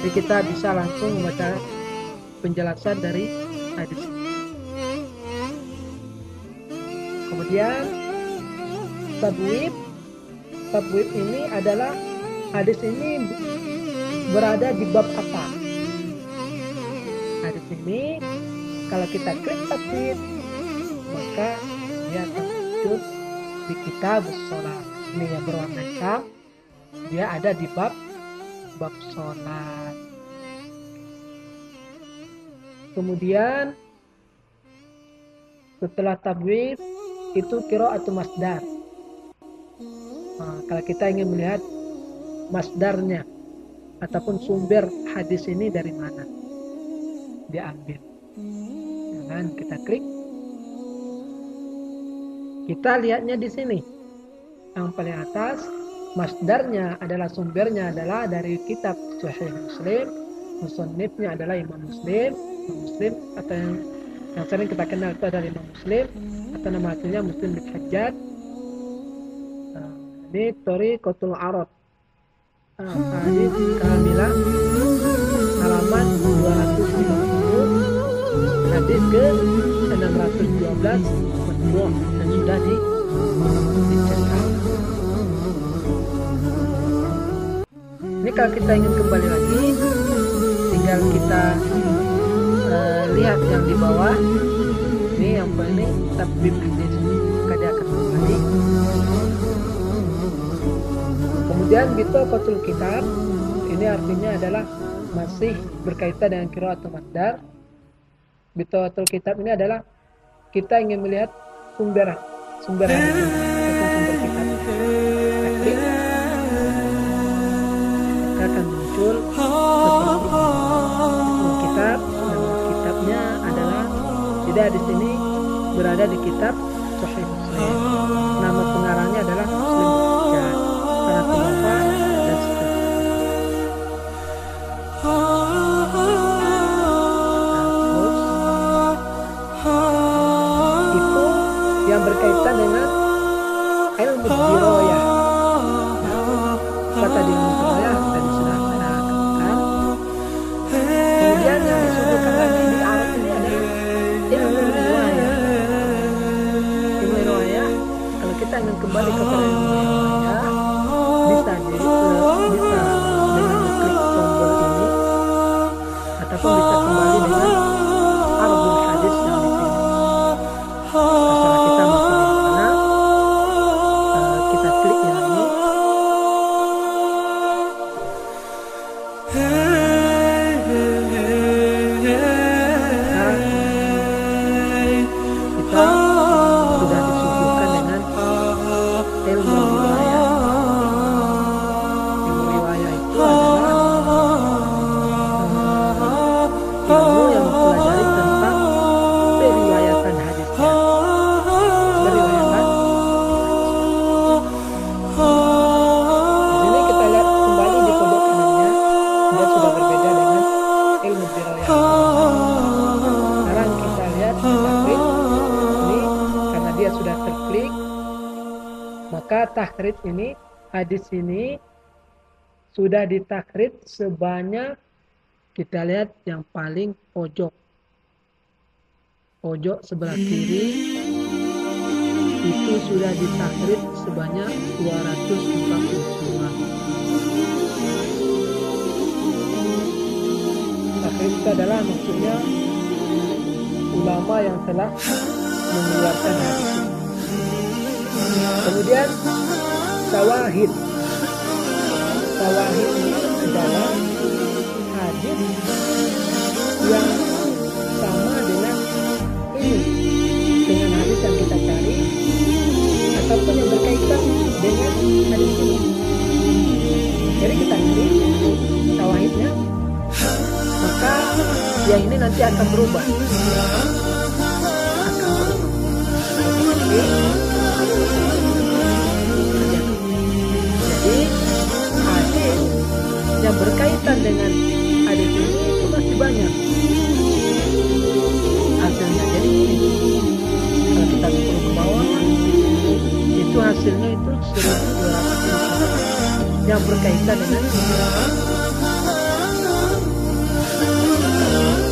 Speaker 1: Jadi kita bisa langsung membaca penjelasan dari hadis. Kemudian tabwib ini adalah hadis ini berada di bab apa? Hadis ini kalau kita klik tabwib, maka dia akan muncul di kitab sholat. Ini yang berwarna hitam. Dia ada di bab sholat. Kemudian setelah tabwib itu qira'atu masdar. Nah, kalau kita ingin melihat masdarnya ataupun sumber hadis ini dari mana diambil, dan kita klik, kita lihatnya di sini yang paling atas. Masdarnya adalah, sumbernya adalah dari kitab Sahih Muslim, musannifnya adalah Imam Muslim atau yang sering kita kenal itu adalah Imam Muslim, atau nama aslinya Muslim bin Hajjaj. Ini Thariqatul Arad, hadis kamilah, halaman 250, hadis ke 612, matbu' dan sudah dicetak. Ini kalau kita ingin kembali lagi, tinggal kita lihat yang di bawah. Ini yang paling tabwib hadis, maka dia akan kembali. Kemudian bitaqatul kitab, ini artinya adalah masih berkaitan dengan qira'atul masdar. Bitaqatul kitab ini adalah kita ingin melihat sumber hadis, sumber kitab. Tapi akan muncul seperti kitab. Nama kitabnya adalah, tidak di sini berada di kitab Sahih Muslim. Nama pengarangnya adalah Muslim bin Hajjaj, para khulafa dan seterusnya. Terus berkaitan dengan ilmu dirayah. Apa tadi ilmu dirayah? Tadi sudah saya katakan. Kemudian yang disebutkan lagi di Arab ini adalah ilmu riwayah. Ilmu riwayah, kalau kita ingin kembali kepada ilmu riwayah, bisa dengan klik tombol ini, ataupun bisa kembali dengan Arbul Hadis yang di sini. Masalah kita masih di mana? Kita klik yang ini. Kita sudah disuguhkan dengan ilmu riwayah. Ilmu riwayah itu adalah ilmu yang mempelajari tentang periwayatan hadisnya. Periwayatan. Di sini kita lihat kembali di pojok kanannya, dia sudah berbeda dengan ilmu riwayah. Sekarang kita lihat takrij ini, karena dia sudah terklik, maka takrij ini, hadis ini sudah ditakrij sebanyak, kita lihat yang paling pojok sebelah kiri itu sudah ditakrij sebanyak 242. Takrij itu adalah maksudnya ulama yang telah mengeluarkan hadis ini. Kemudian syawahid ini adalah hadis yang sama dengan ini, dengan hadis yang kita cari, ataupun yang berkaitan dengan hadis ini. Jadi kita cari syawahidnya, maka yang ini nanti akan berubah. Jadi hadis yang berkaitan dengan hadis ini itu masih banyak hasilnya. Jadi kalau kita scroll ke bawah, itu hasilnya itu 1200 yang berkaitan dengan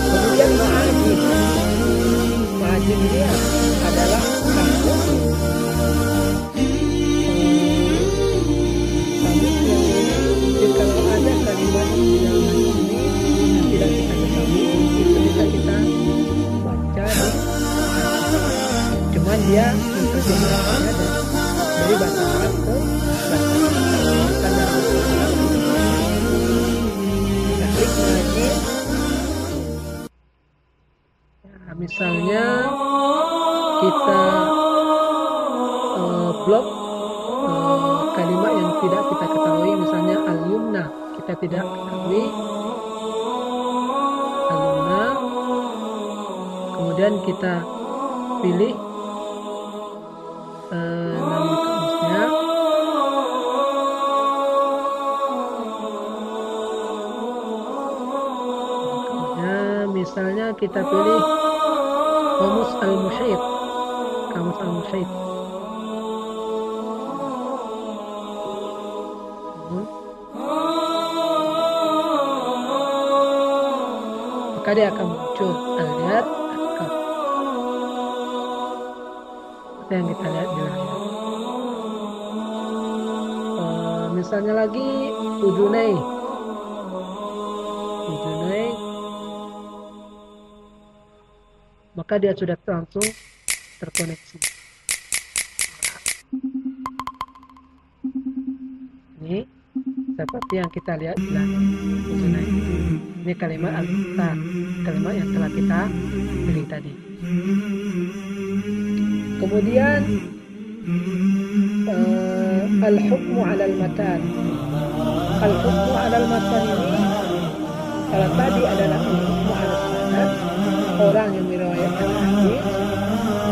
Speaker 1: kemudian ma'ajim ini adalah kamus yang kalau ada kalimat di dalam hadis ini yang tidak kita ketahui, itu bisa kita baca di cuman dia menerjemahkannya dari bahasa Arab ke bahasa standar bahasa Arab. Kita klik lagi. Ya, misalnya kita blok kalimat yang tidak kita ketahui, misalnya al-yumna kita tidak ketahui al-yumna, kemudian kita pilih nama kamusnya, kemudian misalnya kita pilih kamus al-muhyid, maka dia akan muncul al-yad al-kaf yang kita lihat di layar. Misalnya lagi udunai, maka dia sudah langsung terkoneksi. Ini seperti yang kita lihat di layar. Ini kalimat al-ta, kalimat yang telah kita pilih tadi. Kemudian al-hukmu 'ala al-matan. Al-hukmu 'ala al-matan ini, kalau tadi adalah al-hukmu 'ala al-sanad, orang yang meriwayatkan hadis,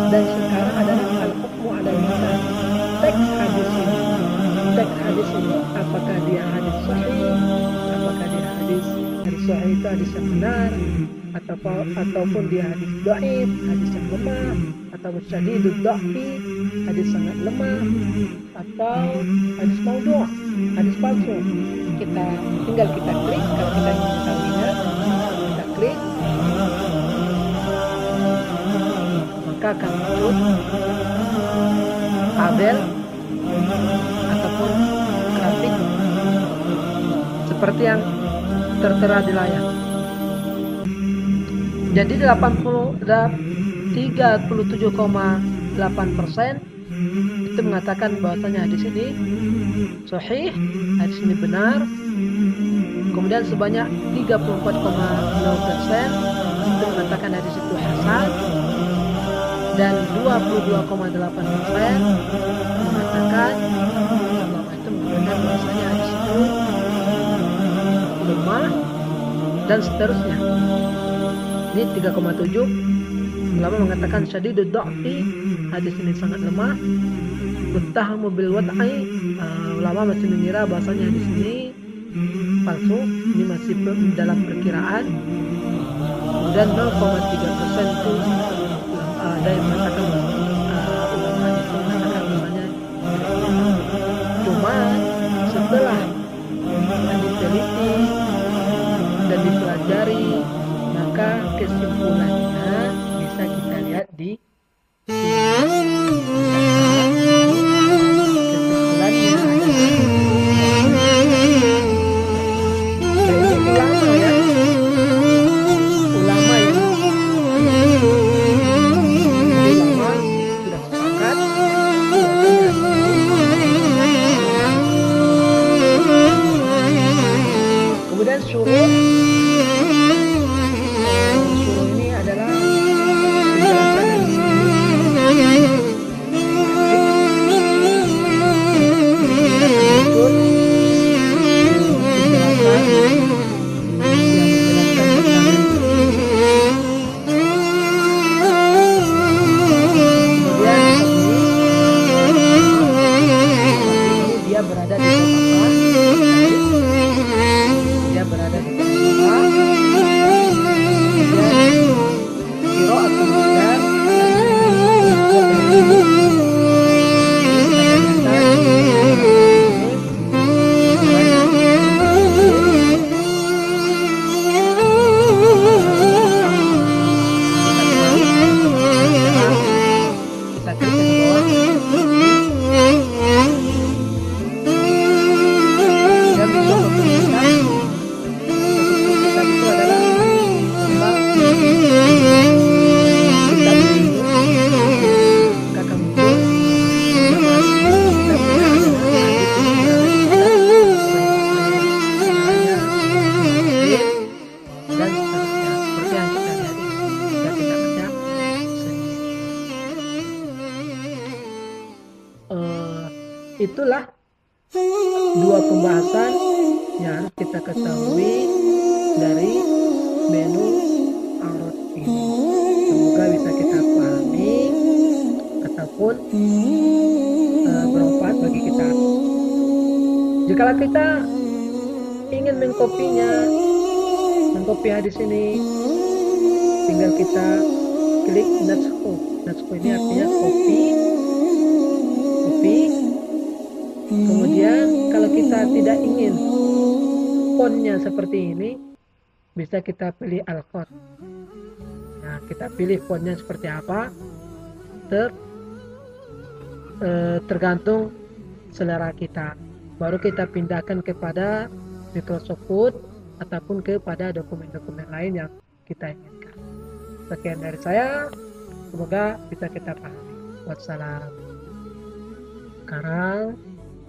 Speaker 1: dan sekarang adalah al-hukmu 'ala al-matan, teks hadis ini apakah dia hadis sahih, apakah dia hadis sahih itu hadis yang benar, ataupun dia hadis dhaif, hadis yang lemah, atau syadidud dha'fi, hadis sangat lemah, atau hadis maudhu', hadis palsu. Tinggal kita klik. Kalau kita ingin mengetahuinya, kita klik, maka akan muncul tabel ataupun grafik seperti yang tertera di layar. Jadi 37,8% itu mengatakan bahwasanya hadis ini sahih, hadis ini benar. Kemudian sebanyak 34,0% itu mengatakan hadis itu hasan, dan 22,8% mengatakan itu mengatakan bahwasanya hadis itu lemah, dan seterusnya. Ini 3,7 ulama mengatakan syadidud dha'fi, hadis ini sangat lemah. Muttahamu bil wad'i, ulama masih mengira bahasanya hadis ini palsu, ini masih dalam perkiraan. Dan 0,3% itu ada yang mengatakan ulama itu mengatakan bahasanya cuma setelah diteliti dan dipelajari, maka kesimpulannya bisa kita lihat di kesimpulannya dari ulama ya, ulama yang sudah sepakat. Kemudian suruh ini adalah dia berada di bawah, dia berada di bawah, qiraatul Islam itulah dua pembahasan yang harus kita ketahui dari menu aurat ini. Semoga bisa kita pahami ataupun bermanfaat bagi kita. Jika kita ingin mengkopi hadis ini, tinggal kita klik naskhu. Naskhu ini artinya kopi. Kemudian kalau kita tidak ingin fontnya seperti ini, bisa kita pilih al-font. Nah, kita pilih fontnya seperti apa, tergantung selera kita. Baru kita pindahkan kepada Microsoft Word ataupun kepada dokumen-dokumen lain yang kita inginkan. Sekian dari saya, semoga bisa kita pahami. Wassalam. Sekarang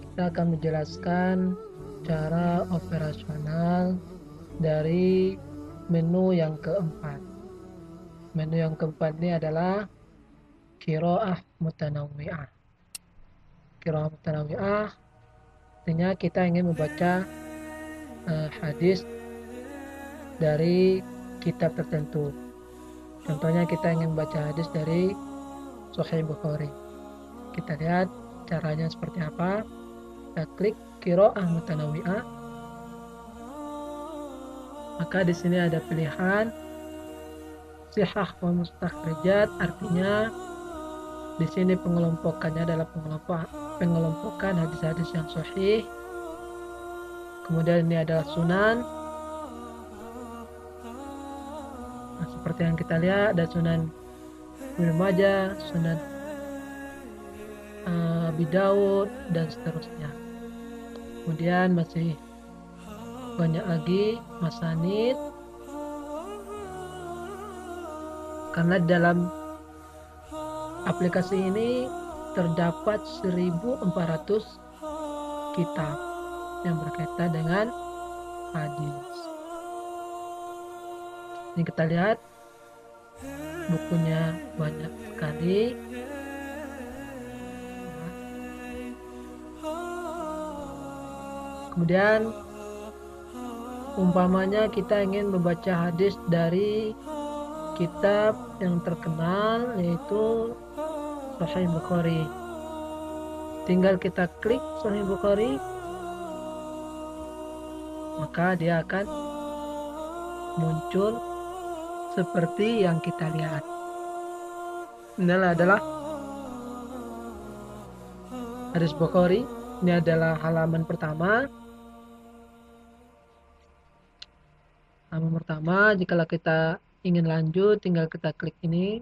Speaker 1: kita akan menjelaskan cara operasional dari menu yang keempat. Menu yang keempat ini adalah qiraah mutanawwi'ah. Qiraah mutanawwi'ah artinya kita ingin membaca hadis dari kitab tertentu. Contohnya kita ingin membaca hadis dari Sahih Bukhari. Kita lihat caranya seperti apa. Kita klik qiraah mutanawwi'ah. Maka di sini ada pilihan sihah wa mustakhrijat, artinya di sini pengelompokannya adalah pengelompokan hadis-hadis yang sahih. Kemudian ini adalah sunan. Nah, seperti yang kita lihat ada sunan Ibnu Majah, sunan Abi Daud dan seterusnya. Kemudian masih banyak lagi masanid, karena dalam aplikasi ini terdapat 1400 kitab yang berkaitan dengan hadis. Ini kita lihat bukunya banyak sekali. Kemudian umpamanya kita ingin membaca hadis dari kitab yang terkenal yaitu Sahih Bukhari. Tinggal kita klik Sahih Bukhari, maka dia akan muncul seperti yang kita lihat. Ini adalah hadis Bukhari. Ini adalah halaman pertama. Halaman pertama, jika kita ingin lanjut, tinggal kita klik ini,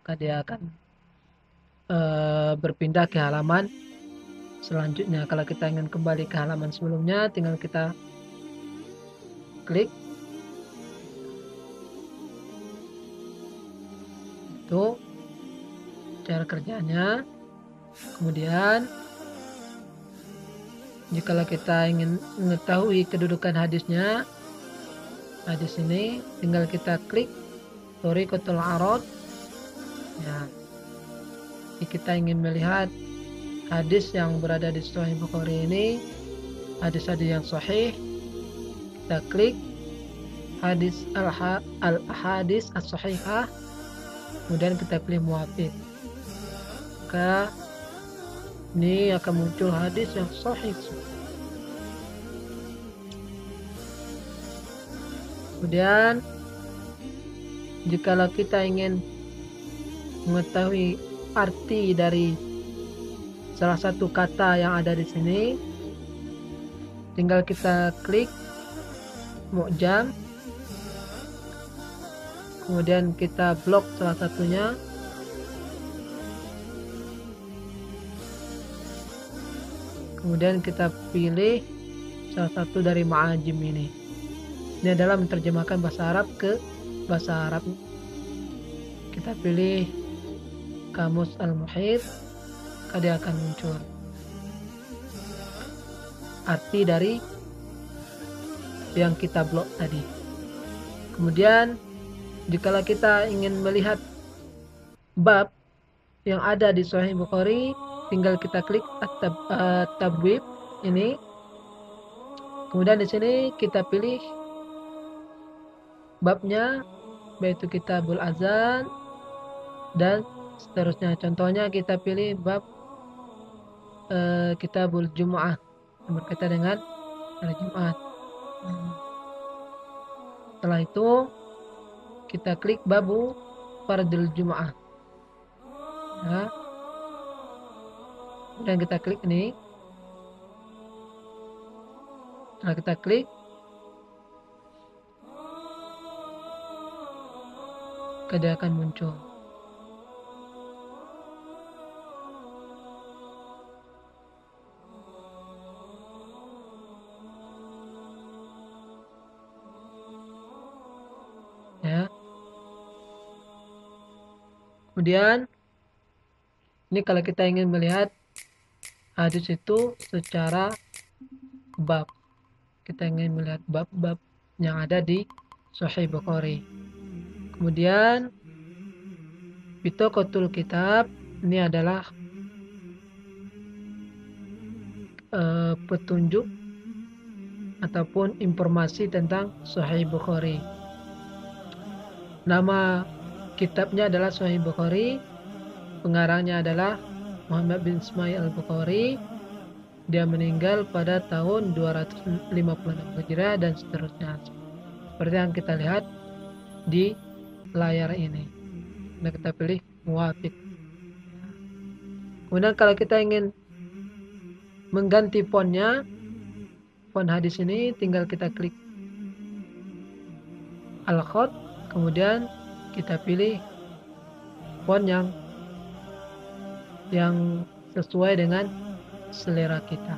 Speaker 1: maka dia akan berpindah ke halaman selanjutnya. Kalau kita ingin kembali ke halaman sebelumnya, tinggal kita klik. Itu cara kerjanya. Kemudian jika kita ingin mengetahui kedudukan hadisnya, hadis ini tinggal kita klik Thariqatul Arad. Ya, jika kita ingin melihat hadis yang berada di Sahih Bukhari ini, hadis-hadis yang sahih, kita klik hadis al-hadis as-sahihah, kemudian kita pilih muwafiq. Maka ini akan muncul hadis yang sahih. Kemudian jikalau kita ingin mengetahui arti dari salah satu kata yang ada di sini, tinggal kita klik mu'jam, kemudian kita blok salah satunya, kemudian kita pilih salah satu dari ma'ajim ini. Ini adalah menerjemahkan bahasa Arab ke bahasa Arab. Kita pilih Kamus Al-Muhit, maka dia akan muncul arti dari yang kita blok tadi. Kemudian jika kita ingin melihat bab yang ada di Sahih Bukhari, tinggal kita klik at-tabwib ini. Kemudian di sini kita pilih babnya, yaitu kitabul azan dan seterusnya. Contohnya kita pilih bab kitabul Jumu'ah yang berkaitan dengan hari Jumat. Setelah itu kita klik babu fardul Jumu'ah. Ya. Dan kita klik ini. Setelah kita klik, dia akan muncul. Ya. Kemudian ini kalau kita ingin melihat hadis itu secara bab, kita ingin melihat bab-bab yang ada di Sahih Bukhari. Kemudian Bitaqatul Kitab, ini adalah petunjuk ataupun informasi tentang Sahih Bukhari. Nama kitabnya adalah Sahih Bukhari, pengarangnya adalah Muhammad bin Ismail Al-Bukhari. dia meninggal pada tahun 256 Hijriah dan seterusnya. Seperti yang kita lihat di layar ini. Nah, kita pilih muwafiq. Kemudian kalau kita ingin mengganti fontnya, font hadis ini tinggal kita klik al-khat, kemudian kita pilih font yang sesuai dengan selera kita.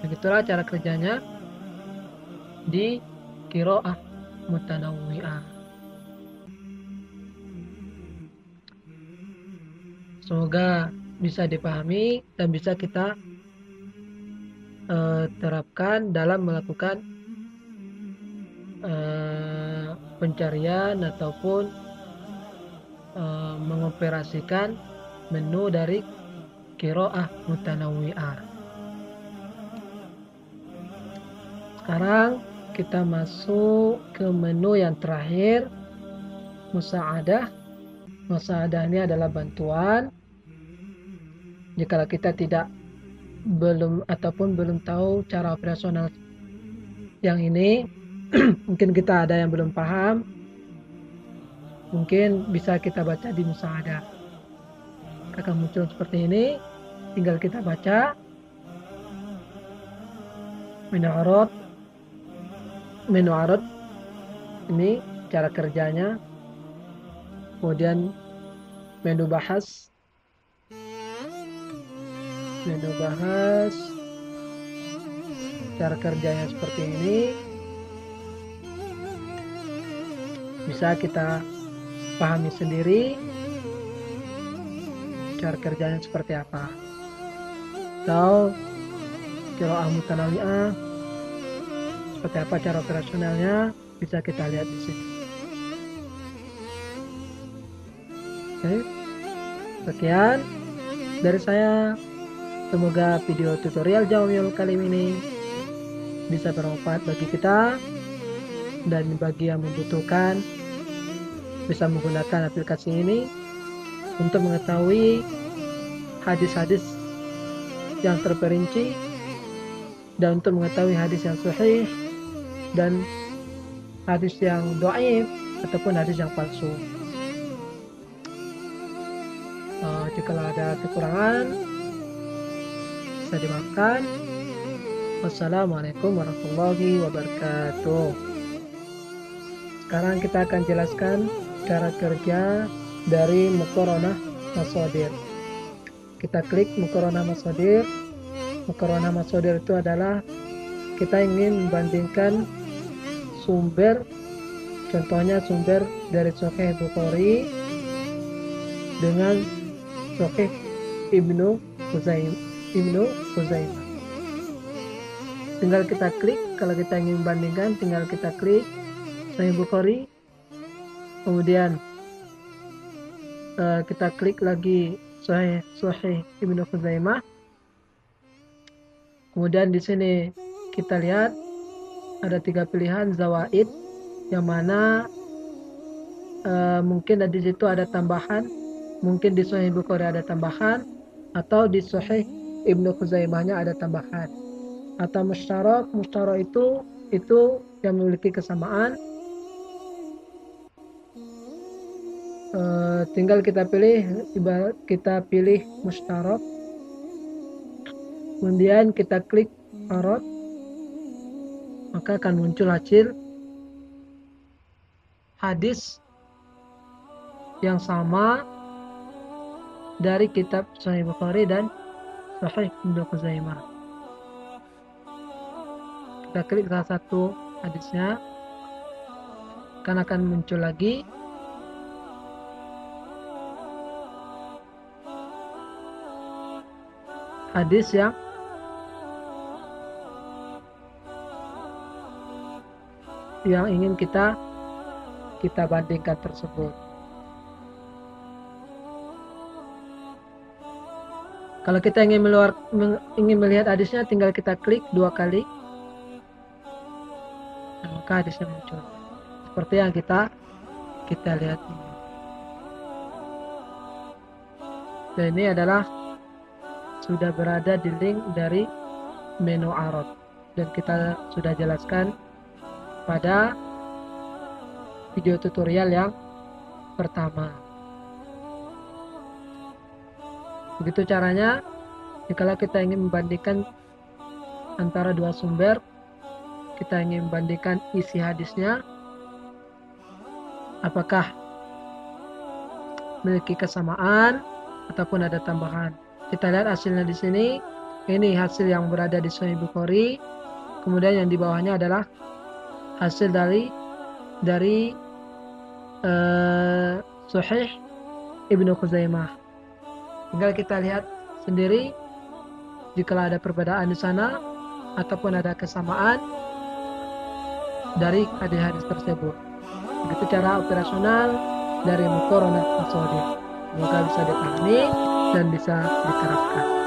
Speaker 1: Begitulah cara kerjanya di qiraah mutanawwi'ah. Semoga bisa dipahami dan bisa kita terapkan dalam melakukan pencarian ataupun mengoperasikan menu dari qiraah mutanawwi'ah. Sekarang kita masuk ke menu yang terakhir, musa'adah. Musa'adah ini adalah bantuan jika kita belum tahu cara operasional yang ini. Mungkin kita ada yang belum paham, mungkin bisa kita baca di musa'adah. Akan muncul seperti ini, tinggal kita baca menu arad ini cara kerjanya, kemudian menu bahas cara kerjanya seperti ini, bisa kita pahami sendiri cara kerjanya seperti apa. Atau qiraah mutanawwi'ah seperti apa cara operasionalnya, bisa kita lihat di sini. Oke. Sekian dari saya. Semoga video tutorial Jawamiul Kalim ini bisa bermanfaat bagi kita, dan bagi yang membutuhkan bisa menggunakan aplikasi ini untuk mengetahui hadis-hadis yang terperinci, dan untuk mengetahui hadis yang sahih dan hadis yang dhaif ataupun hadis yang palsu. Jika ada kekurangan bisa dimaafkan. Wassalamualaikum warahmatullahi wabarakatuh. Sekarang kita akan jelaskan cara kerja dari muqaranah masadir. Kita klik muqaranah masadir. Muqaranah masadir itu adalah kita ingin membandingkan sumber, contohnya sumber dari Sahih Bukhari dengan Sahih Ibnu Khuzaimah. Tinggal kita klik, kalau kita ingin membandingkan tinggal kita klik Sahih Bukhari, kemudian kita klik lagi Sahih Ibnu Khuzaimah. Kemudian di sini kita lihat ada 3 pilihan zawaid, yang mana mungkin di situ ada tambahan, mungkin di Sahih Bukhari ada tambahan, atau di Sahih Ibnu Khuzaimahnya ada tambahan. Atau musyarak itu yang memiliki kesamaan. Tinggal kita pilih musyarak, kemudian kita klik arad, maka akan muncul hasil hadis yang sama dari kitab Sahih Bukhari dan Sahih Ibnu Khuzaimah. Kita klik salah satu hadisnya, akan muncul lagi hadis yang ingin kita bandingkan tersebut. Kalau kita ingin melihat hadisnya, tinggal kita klik 2 kali, maka hadisnya muncul seperti yang kita lihat ini. Dan ini adalah sudah berada di link dari menu Arab, dan kita sudah jelaskan pada video tutorial yang pertama. Begitu caranya jika kita ingin membandingkan antara dua sumber, kita ingin membandingkan isi hadisnya, apakah memiliki kesamaan ataupun ada tambahan. Kita lihat hasilnya di sini. Ini hasil yang berada di Sahih Bukhari. Kemudian yang di bawahnya adalah hasil dari Sahih Ibnu Khuzaimah. Tinggal kita lihat sendiri jika ada perbedaan di sana ataupun ada kesamaan dari hadis-hadis tersebut. Begitu cara operasional dari Muqaranah As-Shadih. Semoga bisa dipahami dan bisa diterapkan.